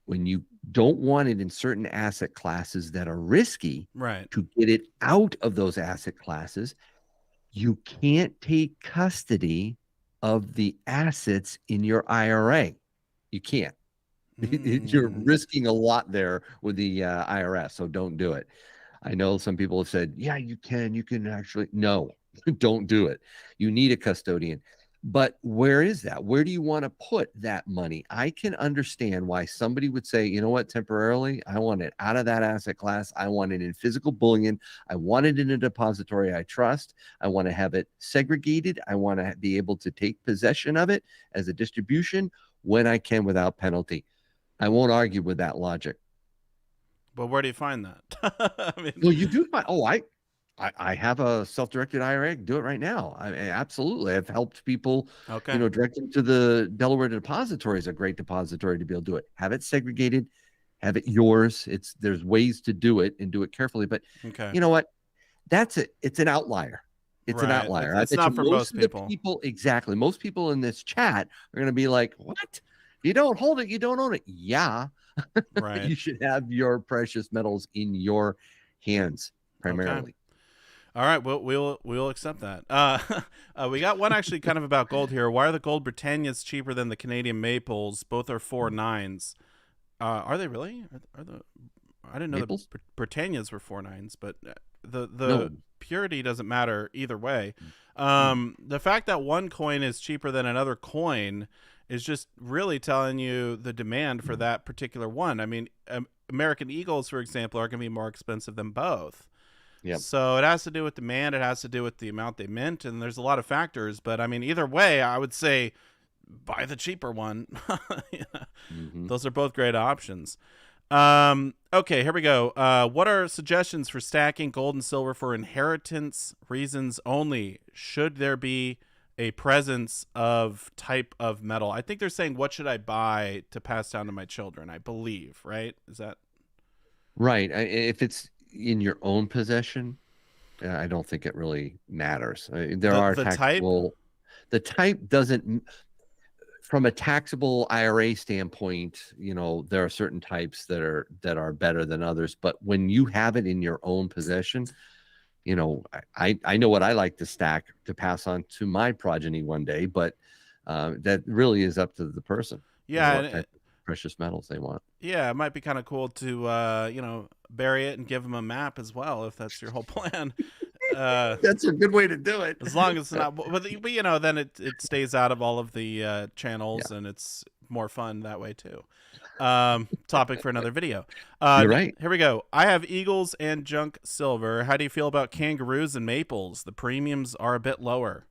when you don't want it in certain asset classes that are risky, right, to get it out of those asset classes. You can't take custody of the assets in your IRA. You can't. You're risking a lot there with the IRS, so don't do it. I know some people have said, yeah, you can actually. No, don't do it. You need a custodian. But where is that? Where do you want to put that money? I can understand why somebody would say, you know what, temporarily, I want it out of that asset class. I want it in physical bullion. I want it in a depository I trust. I want to have it segregated. I want to be able to take possession of it as a distribution when I can without penalty. I won't argue with that logic. But where do you find that? I mean, well, you do find, I have a self-directed IRA. I can do it right now. Absolutely. I've helped people, direct them to the Delaware Depository is a great depository to be able to do it. Have it segregated, have it yours. There's ways to do it and do it carefully. But you know what? That's it. It's an outlier. It's an outlier. It's not for most people. Exactly. Most people in this chat are going to be like, what? You don't hold it. You don't own it. Yeah. Right. You should have your precious metals in your hands primarily. Okay. All right, we'll accept that. We got one actually kind of about gold here. Why are the gold Britannias cheaper than the Canadian Maples? Both are 4.9s. Are they really? I didn't know Maples? the Britannias were 4.9s, but the purity doesn't matter either way. The fact that one coin is cheaper than another coin is just really telling you the demand for that particular one. I mean, American Eagles, for example, are going to be more expensive than both. Yep. So it has to do with demand. It has to do with the amount they mint, and there's a lot of factors. But I mean, either way, I would say buy the cheaper one. Those are both great options. Okay, here we go. What are suggestions for stacking gold and silver for inheritance reasons only? Should there be a presence of type of metal? I think they're saying, what should I buy to pass down to my children? I believe, right? Is that right? If it's in your own possession, I don't think it really matters. There are taxable. The type doesn't. From a taxable IRA standpoint, there are certain types that are better than others. But when you have it in your own possession, I know what I like to stack to pass on to my progeny one day, but that really is up to the person, Yeah, what type of precious metals they want. yeah, it might be kind of cool to bury it and give them a map as well if that's your whole plan. Uh, That's a good way to do it. as long as it's not, but then it stays out of all of the channels, Yeah, and it's more fun that way too. Topic for another video. you're right. Here we go. I have eagles and junk silver. How do you feel about kangaroos and maples? The premiums are a bit lower.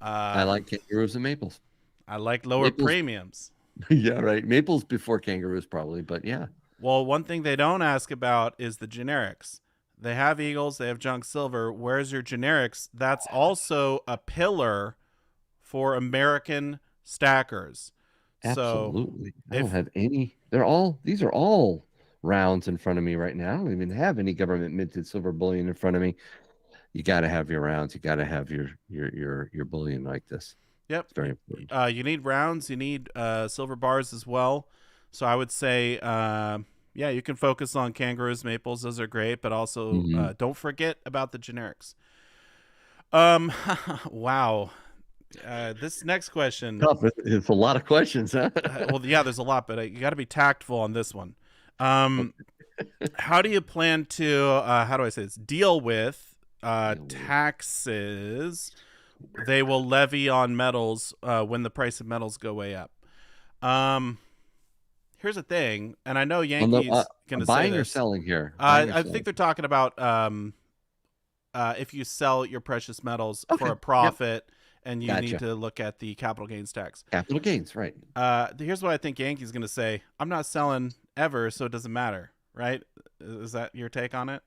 I like kangaroos and maples. I like lower Maples, premiums. yeah, right. Maples before kangaroos, probably, but yeah. Well, one thing they don't ask about is the generics. They have eagles, they have junk silver. Where's your generics? That's also a pillar for American stackers. So Absolutely. I don't if have any. These are all rounds in front of me right now. I don't even have any government minted silver bullion in front of me. You got to have your rounds. You got to have your bullion like this. Yep. It's very important. You need rounds. You need silver bars as well. So I would say, yeah, you can focus on kangaroos, maples. Those are great, but also don't forget about the generics. Wow. This next question. Tough. It's a lot of questions, huh? Well, yeah, there's a lot, but you got to be tactful on this one. How do you plan to, how do I say this? Deal with taxes they will levy on metals when the price of metals go way up. Here's the thing, and I know Yankee's going to say buying this. or selling here. I think they're talking about if you sell your precious metals for a profit, and you need to look at the capital gains tax. Capital gains, right? Here's what I think Yankee's going to say: I'm not selling ever, so it doesn't matter, right? Is that your take on it?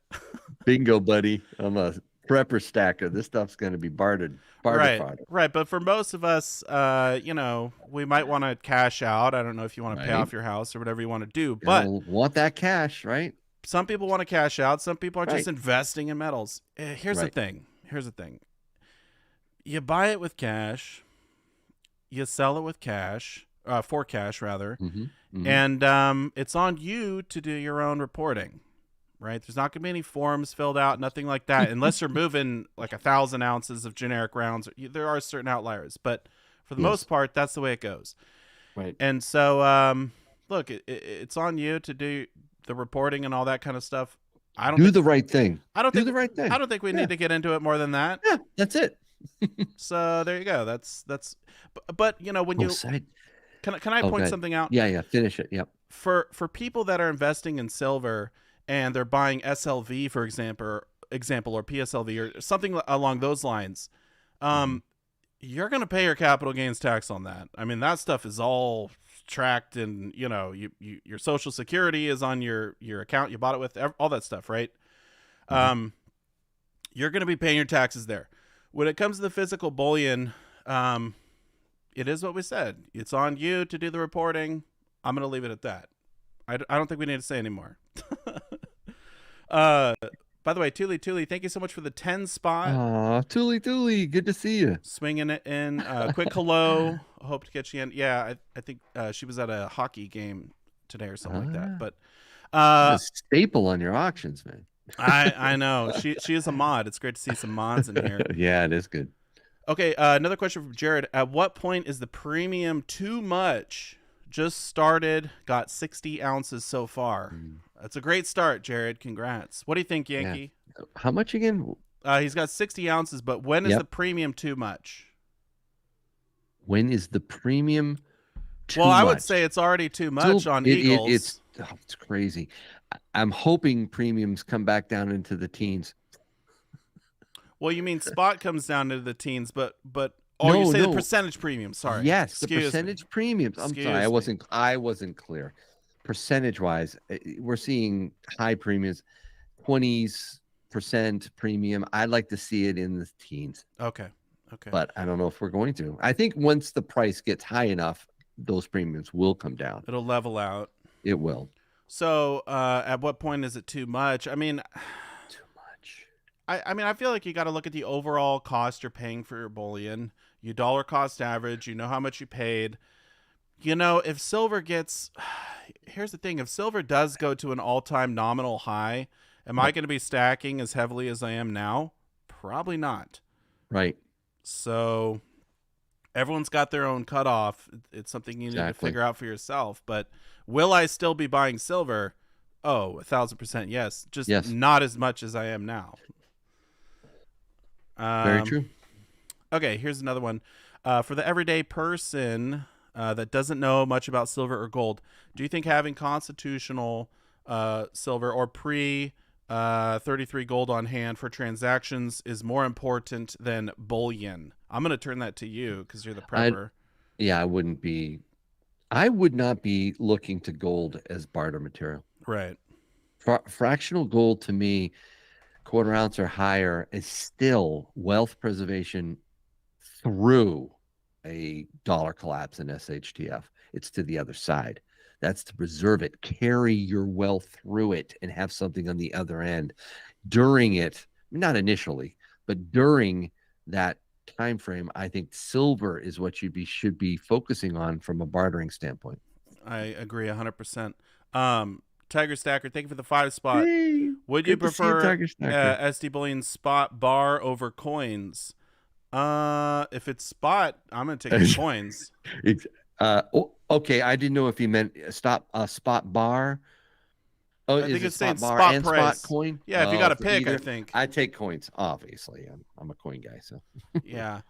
Bingo, buddy. I'm a prepper stacker. This stuff's going to be bartered. Right. But for most of us, we might want to cash out. I don't know if you want to pay off your house or whatever you want to do, but want that cash, right? Some people want to cash out. Some people are just investing in metals. Here's the thing. You buy it with cash. You sell it with cash, for cash rather, and it's on you to do your own reporting. Right, there's not going to be any forms filled out, nothing like that, unless you're moving like 1,000 ounces of generic rounds. There are certain outliers, but for the most part, that's the way it goes. Right. And so, look, it's on you to do the reporting and all that kind of stuff. Do the right thing. I don't think we need to get into it more than that. Yeah, that's it. So there you go. That's. But when you can I point something out? Yeah. Finish it. Yep. For people that are investing in silver and they're buying SLV, for example, or PSLV or something along those lines, you're going to pay your capital gains tax on that. I mean, that stuff is all tracked, and your Social Security is on your account you bought it with, all that stuff, right? You're going to be paying your taxes there. When it comes to the physical bullion, it is what we said. It's on you to do the reporting. I'm going to leave it at that. I don't think we need to say anymore. By the way, Tuli, thank you so much for the 10 spot. Aw, Tuli, good to see you. Swinging it in. Quick hello. Hope to get you in. Yeah, I think she was at a hockey game today or something like that. But a staple on your auctions, man. I know. She is a mod. It's great to see some mods in here. Yeah, it is good. Okay, another question from Jared. At what point is the premium too much? Just started, got 60 ounces so far. That's a great start, Jared. Congrats. What do you think, Yankee? Yeah. How much again? He's got 60 ounces, but when is the premium too much? When is the premium too much? I would say it's already too much on Eagles. It's crazy. I'm hoping premiums come back down into the teens. Well, you mean spot comes down into the teens, but you say the percentage premium. Sorry. Yes, the percentage premiums. I'm sorry, I wasn't clear. Percentage wise, we're seeing high premiums, 20% premium. I'd like to see it in the teens. Okay. But I don't know if we're going to. I think once the price gets high enough, those premiums will come down. It'll level out. It will. So at what point is it too much? I mean, too much. I feel like you got to look at the overall cost you're paying for your bullion. You dollar cost average. You know how much you paid. If silver gets, here's the thing: if silver does go to an all-time nominal high, Am I going to be stacking as heavily as I am now? Probably not. Right. So everyone's got their own cutoff. It's something you need to Exactly. figure out for yourself. But will I still be buying silver? Oh, 1,000% yes. Just Yes. not as much as I am now. Very Um, true. okay, here's another one. For the everyday person that doesn't know much about silver or gold, do you think having constitutional silver or pre 33 gold on hand for transactions is more important than bullion? I'm going to turn that to you because you're the I prepper. Yeah, I would not be looking to gold as barter material. Right. Fractional gold to me, quarter ounce or higher, is still wealth preservation through a dollar collapse in SHTF. It's to the other side. That's to preserve it, carry your wealth through it, and have something on the other end during it, not initially, but during that time frame. I think silver is what should be focusing on from a bartering standpoint. I agree 100%. Tiger Stacker, thank you for the 5 spot. Hey, Would you good to see you, prefer Tiger Snacker. SD Bullion spot bar over coins? If it's spot, I'm gonna take the coins. Okay, I didn't know if you meant spot bar. Oh, I is think it it's saying spot bar spot and spot price. coin? Yeah, if you got Oh, to for pick, I either. think. I take coins, obviously. I'm a coin guy, so. Yeah.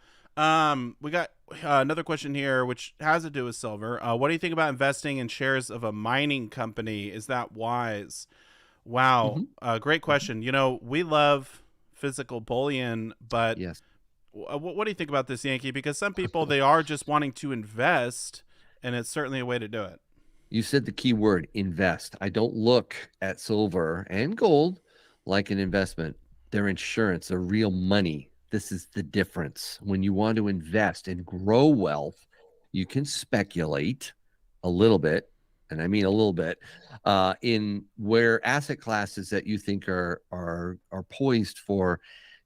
We got another question here, which has to do with silver. What do you think about investing in shares of a mining company? Is that wise? Wow, Mhm. great question. You know, we love physical bullion, but Yes. what do you think about this, Yankee? Because some people they are just wanting to invest, and it's certainly a way to do it. You said the key word, invest. I don't look at silver and gold like an investment. They're insurance, they're real money. This is the difference. When you want to invest and grow wealth, you can speculate a little bit, and I mean a little bit, in where asset classes that you think are poised for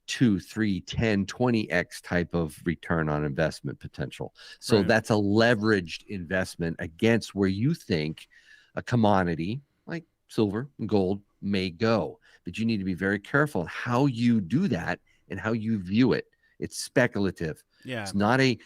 2, 3, 10, 20x type of return on investment potential. So Right. that's a leveraged investment against where you think a commodity like silver and gold may go. But you need to be very careful how you do that and how you view it. It's speculative. Yeah. It's not a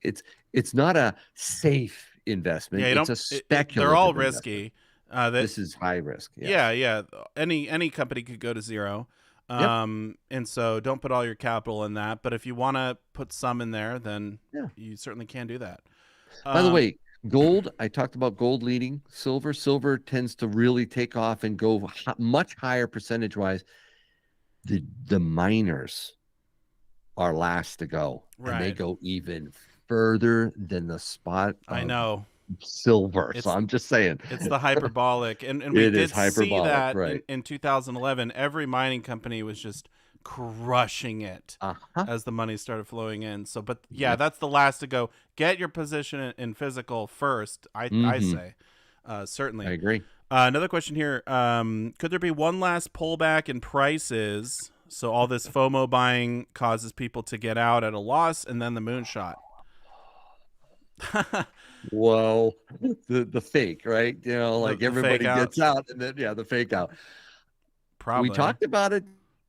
it's not a safe investment. Yeah. You It's don't. a They're all speculative investment. risky. That This is high risk. Yeah, Yes. yeah. Any company could go to zero. Yep. And so don't put all your capital in that. But if you want to put some in there, then Yeah. you certainly can do that. By the Um, way, gold, I talked about gold leading silver. Silver tends to really take off and go much higher percentage wise. The miners are last to go, and they right. go even further than the spot I of know. silver. So It's I'm just saying it's the hyperbolic. And we it is did see hyperbolic, that right? in 2011. Every mining company was just crushing it Uh-huh. as the money started flowing in. So, but yeah, Yep. that's the last to go. Get your position in physical first. I Mm-hmm. say, I certainly. agree. Another question here. Could there be one last pullback in prices? So all this FOMO buying causes people to get out at a loss, and then the moonshot. Well, the fake, right? Like The fake everybody out, gets out, and then the fake out. We probably. talked about it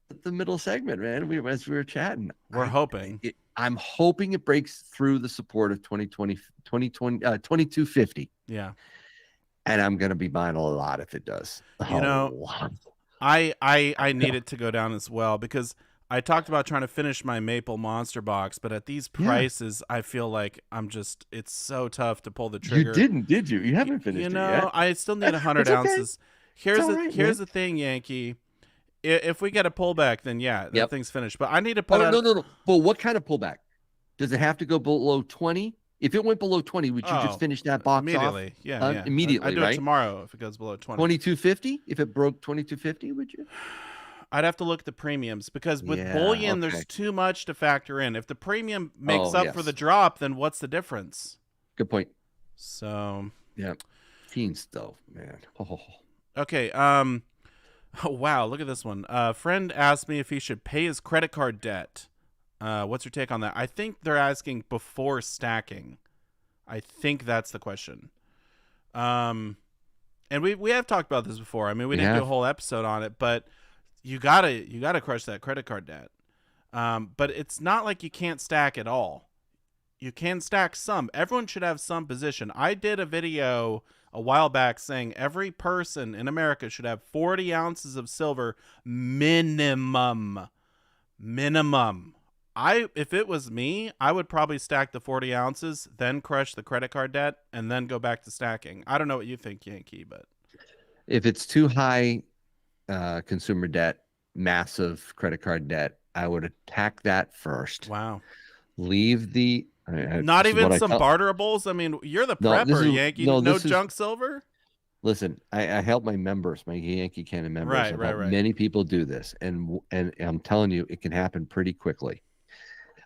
at the middle segment, man. As we were chatting. We're hoping. I'm hoping it breaks through the support of 2250. Yeah. And I'm gonna be buying a lot if it does. A You know, lot. I need it to go down as well because I talked about trying to finish my maple monster box, but at these Yeah. prices, I feel like it's so tough to pull the You trigger. didn't, did you? You haven't You finished it know, yet. I still need 100 It's okay. ounces. It's all right, Here's man. the thing, Yankee. If we get a pullback, then yeah, that Yep. thing's finished. But I need to put Oh, out. no. But what kind of pullback? Does it have to go below 20? If it went below 20, would you just Oh, finish that box off immediately. Yeah, yeah. I immediately, do it right? tomorrow if it goes below 20. 2250? If it broke 2250, would you? I'd have to look at the premiums because with Yeah, bullion, okay. there's too much to factor in. If the premium makes Oh, up for the yes. drop, then what's the difference? Good point. So, Yeah. Teens though, man. Oh. okay. Oh, wow, look at this one. A friend asked me if he should pay his credit card debt. What's your take on that? I think they're asking before stacking. I think that's the question. And we have talked about this before. I mean, we We didn't do a have. whole episode on it, but you gotta crush that credit card debt. But it's not like you can't stack at all. You can stack some. Everyone should have some position. I did a video a while back saying every person in America should have 40 ounces of silver minimum. Minimum. If it was me, I would probably stack the 40 ounces, then crush the credit card debt, and then go back to stacking. I don't know what you think, Yankee, but If it's too high consumer debt, massive credit card debt, I would attack that first. wow. Leave the Not this is what even I some tell, barterables. I mean, you're the no, this prepper, is Yankee. no, No this is junk silver. listen. I help my members, my Yankee Cannon members. Right, I've right, helped right. many people do this, and I'm telling you, it can happen pretty quickly.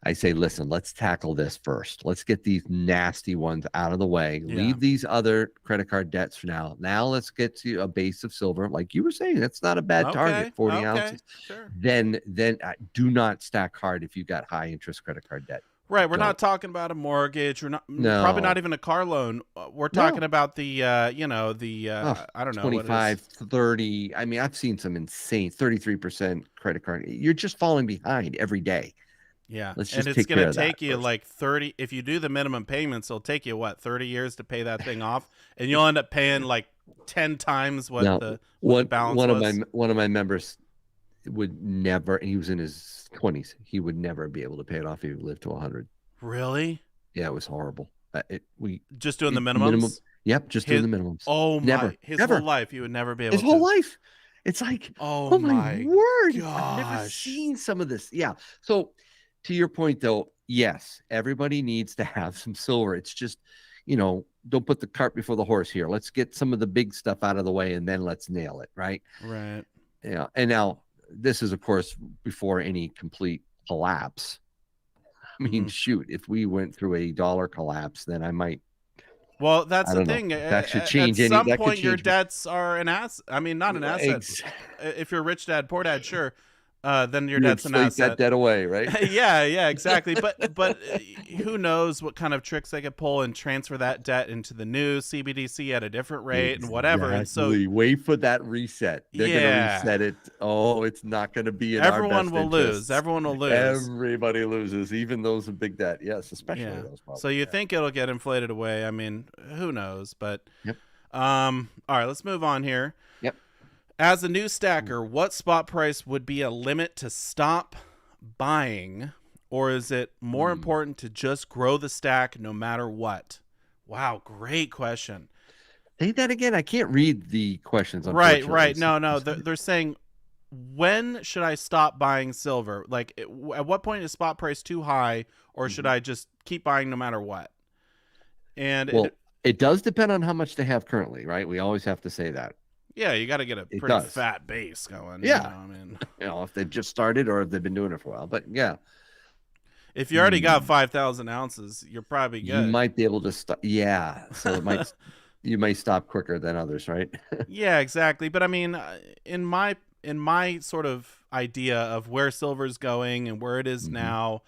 I say, listen, let's tackle this first. Let's get these nasty ones out of the way. Yeah. Leave these other credit card debts for now. Now let's get to a base of silver. Like you were saying, that's not a bad target, 40 ounces. Sure. Then do not stack hard if you've got high interest credit card debt. Right, we're Don't. not talking about a mortgage. We're not No. probably not even a car loan. We're talking No. about the I don't know, 25, 30. I mean, I've seen some insane 33% credit card. You're just falling behind every day. Yeah. Let's And just it's take going care to of that take you first. like 30 if you do the minimum payments, it'll take you what, 30 years to pay that thing off, and you'll end up paying like 10 times what Now, the one balance one was. of my members would never. He was in his 20s. He would never be able to pay it off if he lived to 100. Really? Yeah, it was horrible. Just doing the minimums? Minimum. Yep, just doing the minimums. Oh Never, my! His never. whole life, he would never be able His to. whole life. It's like, Oh oh my word! I've never gosh. seen some of this. Yeah. So, to your point, though, yes, everybody needs to have some silver. It's just, don't put the cart before the horse here. Let's get some of the big stuff out of the way, and then let's nail it, right? Right. Yeah. And now, this is, of course, before any complete collapse. I mean, shoot, if we went through a dollar collapse, then I might. Well, that's the don't know. thing. That should change At any- some that could point, your change- debts are an asset. I mean, not an asset. If you're rich dad, poor dad, sure. Then your You debt's an inflate asset. that debt away, right? yeah, exactly. But who knows what kind of tricks they could pull and transfer that debt into the new CBDC at a different rate and whatever. And so Exactly. Wait for that reset. They're Yeah. going to reset it. Oh, it's not going to be in our everyone best will interests. lose. Everyone will lose. Everybody loses, even those with big debt. Yes, especially Yeah. those. Probably. So you think it'll get inflated away? I mean, who knows? But Yep. all right, let's move on here. Yep. As a new stacker, what spot price would be a limit to stop buying, or is it more important to just grow the stack no matter what? Wow, great question. Say that again. I can't read the questions. Right. unfortunately. No. They're saying, when should I stop buying silver? Like, at what point is spot price too high, or should I just keep buying no matter what? And Well, it does depend on how much they have currently, right? We always have to say that. yeah, you got to get a It pretty does. fat base going. Yeah. I mean, If they've just started or if they've been doing it for a while. But yeah, if you already got 5,000 ounces, you're probably good. you might be able to stop. Yeah, so it might. You may stop quicker than others, right? Yeah, exactly. But I mean, in my sort of idea of where silver's going and where it is now,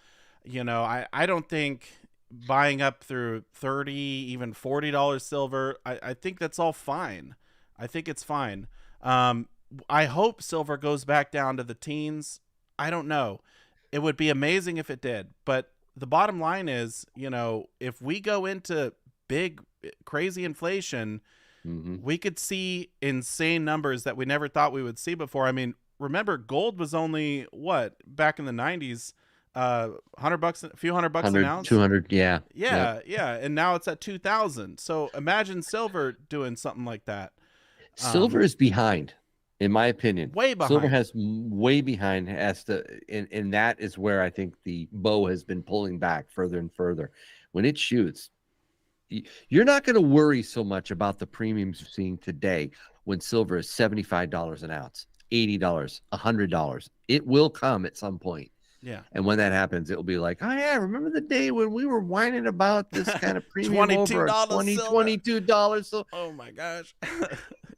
I don't think buying up through $30, even $40 silver, I think that's all fine. I think it's fine. I hope silver goes back down to the teens. I don't know. It would be amazing if it did. But the bottom line is, if we go into big, crazy inflation, we could see insane numbers that we never thought we would see before. I mean, remember, gold was only what back in the 90s, $100, a few $100 an ounce, 200, yeah. yeah, and now it's at 2,000. So imagine silver doing something like that. Silver is behind, in my opinion. Way behind. Silver has way behind and that is where I think the bow has been pulling back further and further. When it shoots, you're not going to worry so much about the premiums you're seeing today when silver is $75 an ounce, $80, $100. It will come at some point. Yeah. And when that happens, it'll be like, oh, yeah, remember the day when we were whining about this kind of premium over $22 $22. So, oh, my gosh.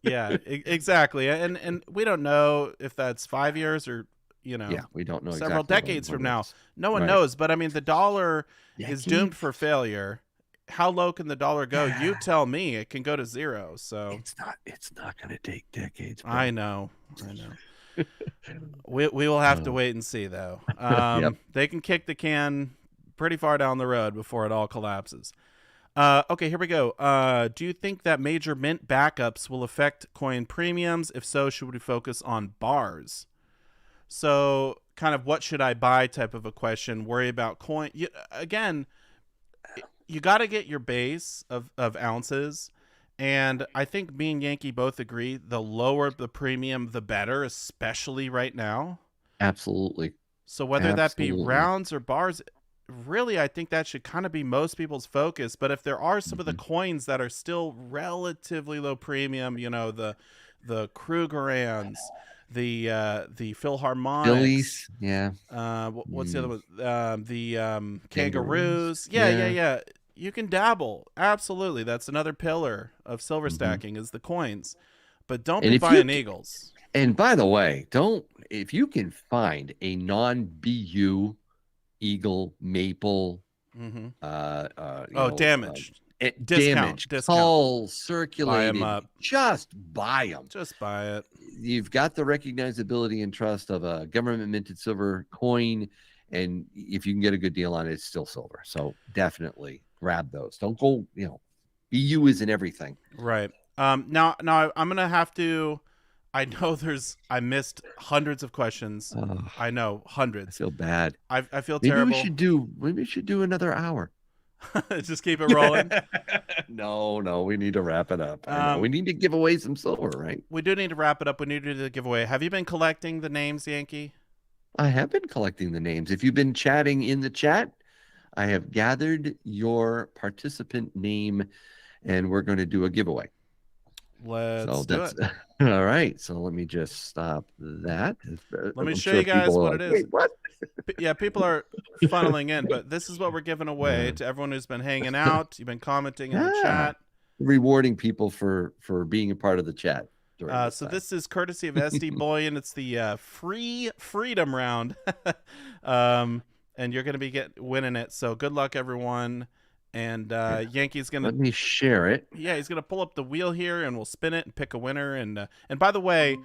Yeah, exactly. And we don't know if that's 5 years or, yeah, we don't know several exactly decades when from now. it's- No one right. knows. But I mean, the dollar is Yankee. doomed for failure. How low can the dollar go? You tell me. It can go to zero. So It's not going to take decades. Bro. I know. We will have to Oh, wait and see though. yep, They can kick the can pretty far down the road before it all collapses. Okay, here we go. Do you think that major mint backups will affect coin premiums? If so, should we focus on bars? So, kind of what should I buy type of a question. Worry about coin. Again, you got to get your base of ounces. And I think me and Yankee both agree the lower the premium, the better, especially right now. absolutely, So whether that be absolutely. rounds or bars, really, I think that should kind of be most people's focus. But if there are some of the Mhm. coins that are still relatively low premium, the Krugerrands, the Philharmonics, Phillies, yeah, what's the other mm, one? The kangaroos, Kangaroos. Yeah, yeah, yeah. yeah. You can dabble. Absolutely. That's another pillar of silver Hmm. stacking is the coins. But don't And be if you, buying eagles. and by the way, don't if you can find a non-BU eagle maple Mm-hmm. you Oh, know, damaged. damage, Discount. cull, Buy them circulated, up. just buy them. Just buy it. You've got the recognizability and trust of a government minted silver coin. And if you can get a good deal on it, it's still silver. So definitely grab those. Don't go, BU isn't everything. Right. Now I'm gonna have to. I know I missed hundreds of questions. Oh, I know I hundreds. feel bad. I feel terrible. Maybe we should do another hour. Just keep it rolling. No, we need to wrap it up. I know we Um, need to give away some silver, right? we do need to wrap it up. We need to do the giveaway. Have you been collecting the names, Yankee? I have been collecting the names. If you've been chatting in the chat, I have gathered your participant name and we're going to do a giveaway. So Let's do that's it. all right. So let me just stop that. Let me I'm show sure you guys people are what it like, is. wait, what? Yeah, people are funneling in, but this is what we're giving away Uh, to everyone who's been hanging out. You've been commenting in the yeah. chat. Rewarding people for being a part of the chat during this So time. this is courtesy of SD Bullion. It's the free freedom round, and you're going to be winning it. So good luck, everyone. And Yeah. Yankee's going to, Let me share it. yeah, he's going to pull up the wheel here, and we'll spin it and pick a winner. And by the way,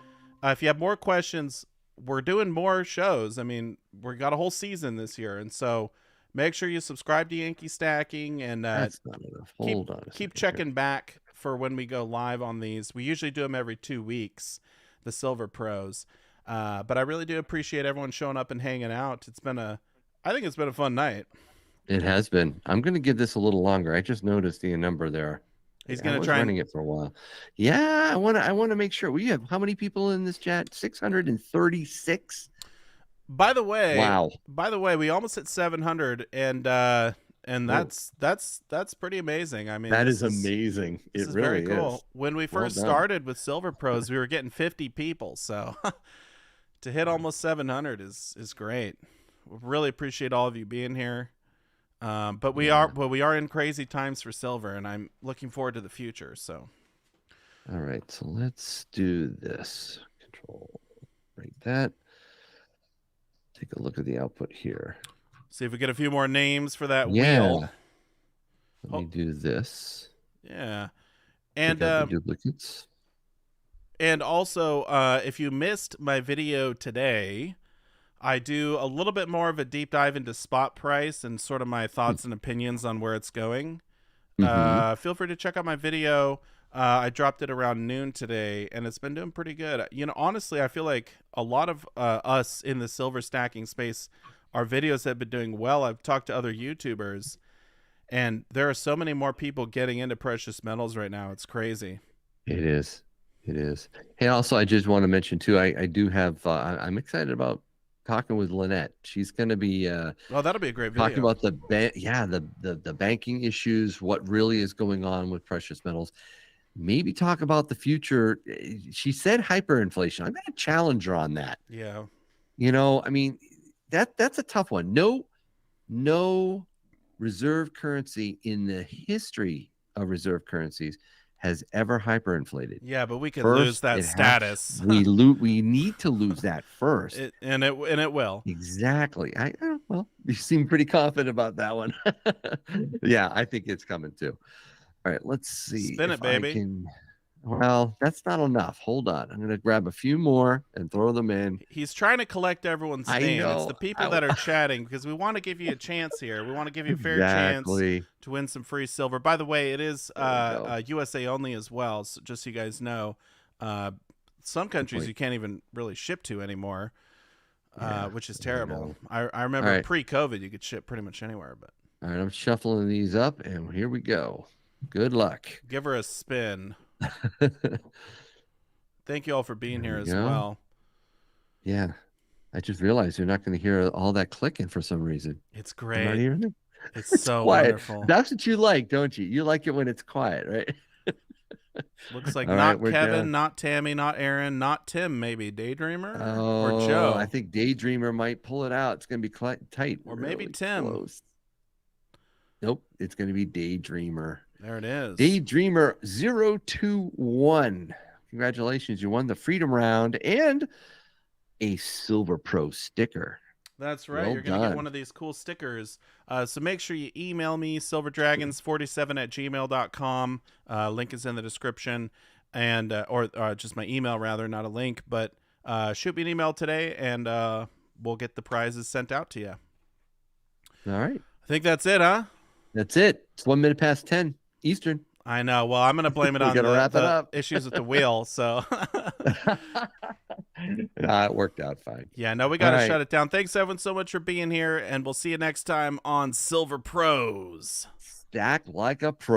if you have more questions, we're doing more shows. I mean, we got a whole season this year, and so make sure you subscribe to Yankee Stacking and That's not enough. keep Hold on a keep second here. checking back for when we go live on these. We usually do them every 2 weeks, the Silver Pros. But I really do appreciate everyone showing up and hanging out. I think it's been a fun night. It has been. I'm going to give this a little longer. I just noticed the number there. He's I gonna was try and. running it for a while. Yeah, I want to make sure. We have how many people in this chat? 636. By the way, Wow. we almost hit 700, and Oh, that's pretty amazing. I mean, that this is is amazing. this It is very really cool. is. When we Well first done. started with Silver Pros, we were getting 50 people, so to hit almost 700 is great. We really appreciate all of you being here. Yeah. But we are in crazy times for silver, and I'm looking forward to the future. So All right. So let's do this. Control. Right that. Take a look at the output here. see if we get a few more names for that wheel. Yeah. Let Oh, me do this. yeah, Take and out the duplicates. also if you missed my video today, I do a little bit more of a deep dive into spot price and sort of my thoughts and opinions on where it's going. Mm-hmm. Feel free to check out my video. I dropped it around noon today, and it's been doing pretty good. Honestly, I feel like a lot of us in the silver stacking space, our videos have been doing well. I've talked to other YouTubers, and there are so many more people getting into precious metals right now. It's crazy. It is. It is. Hey, also, I just want to mention too, I do have, I'm excited about talking with Lynette. She's going to be Oh, that'll be a great talking video. about the banking issues, what really is going on with precious metals. Maybe talk about the future. She said hyperinflation. I'm going to challenge her on that. Yeah. I mean, that's a tough one. No reserve currency in the history of reserve currencies has ever hyperinflated. Yeah, but we could lose First, that it has status. we need to lose that first. And it will. Exactly. Well, you seem pretty confident about that one. Yeah, I think it's coming too. All right, let's see Spin it, if I baby. can Well, that's not enough. Hold on. I'm going to grab a few more and throw them in. He's trying to collect everyone's I name. It's know. the people that are chatting because we want to give you a chance here. We want to give you a fair chance Exactly. to win some free silver. By the way, it is There we go. USA only as well. So just so you guys know, uh, some Good countries point. you can't even really ship to anymore, Yeah, which is I terrible. know. I All remember right. pre-COVID you could ship pretty much anywhere, but All right. I'm shuffling these up, and here we go. Good luck. give her a spin. There Thank you all for being here we as go. well. Yeah. I just realized you're not going to hear all that clicking for some reason. It's I'm not great. hearing it. It's It's so quiet. wonderful. That's what you like, don't you? You like it when it's quiet, right? Looks like All right, not we're Kevin, down. not Tammy, not Aaron, not Tim, maybe Daydreamer or Oh, I Joe, think Daydreamer might pull it out. It's going to be tight, or maybe really Tim. close. Nope, it's going to be Daydreamer. There it is. Daydreamer 021. Congratulations, you won the Freedom Round and a Silver Pro sticker. That's right. Well You're going to get done. one of these cool stickers. So make sure you email me, silverdragons47@gmail.com. Link is in the description. And or just my email, rather, not a link. But shoot me an email today, and we'll get the prizes sent out to you. All right. I think that's it, huh? That's it. It's 1 minute past 10 Eastern. I know. Well, I'm going to blame it We on got to wrap it the up. issues with the wheel. So, It worked out fine. yeah, no, we All got to right. shut it down. Thanks, everyone, so much for being here. And we'll see you next time on Silver Pros. Stack like a pro.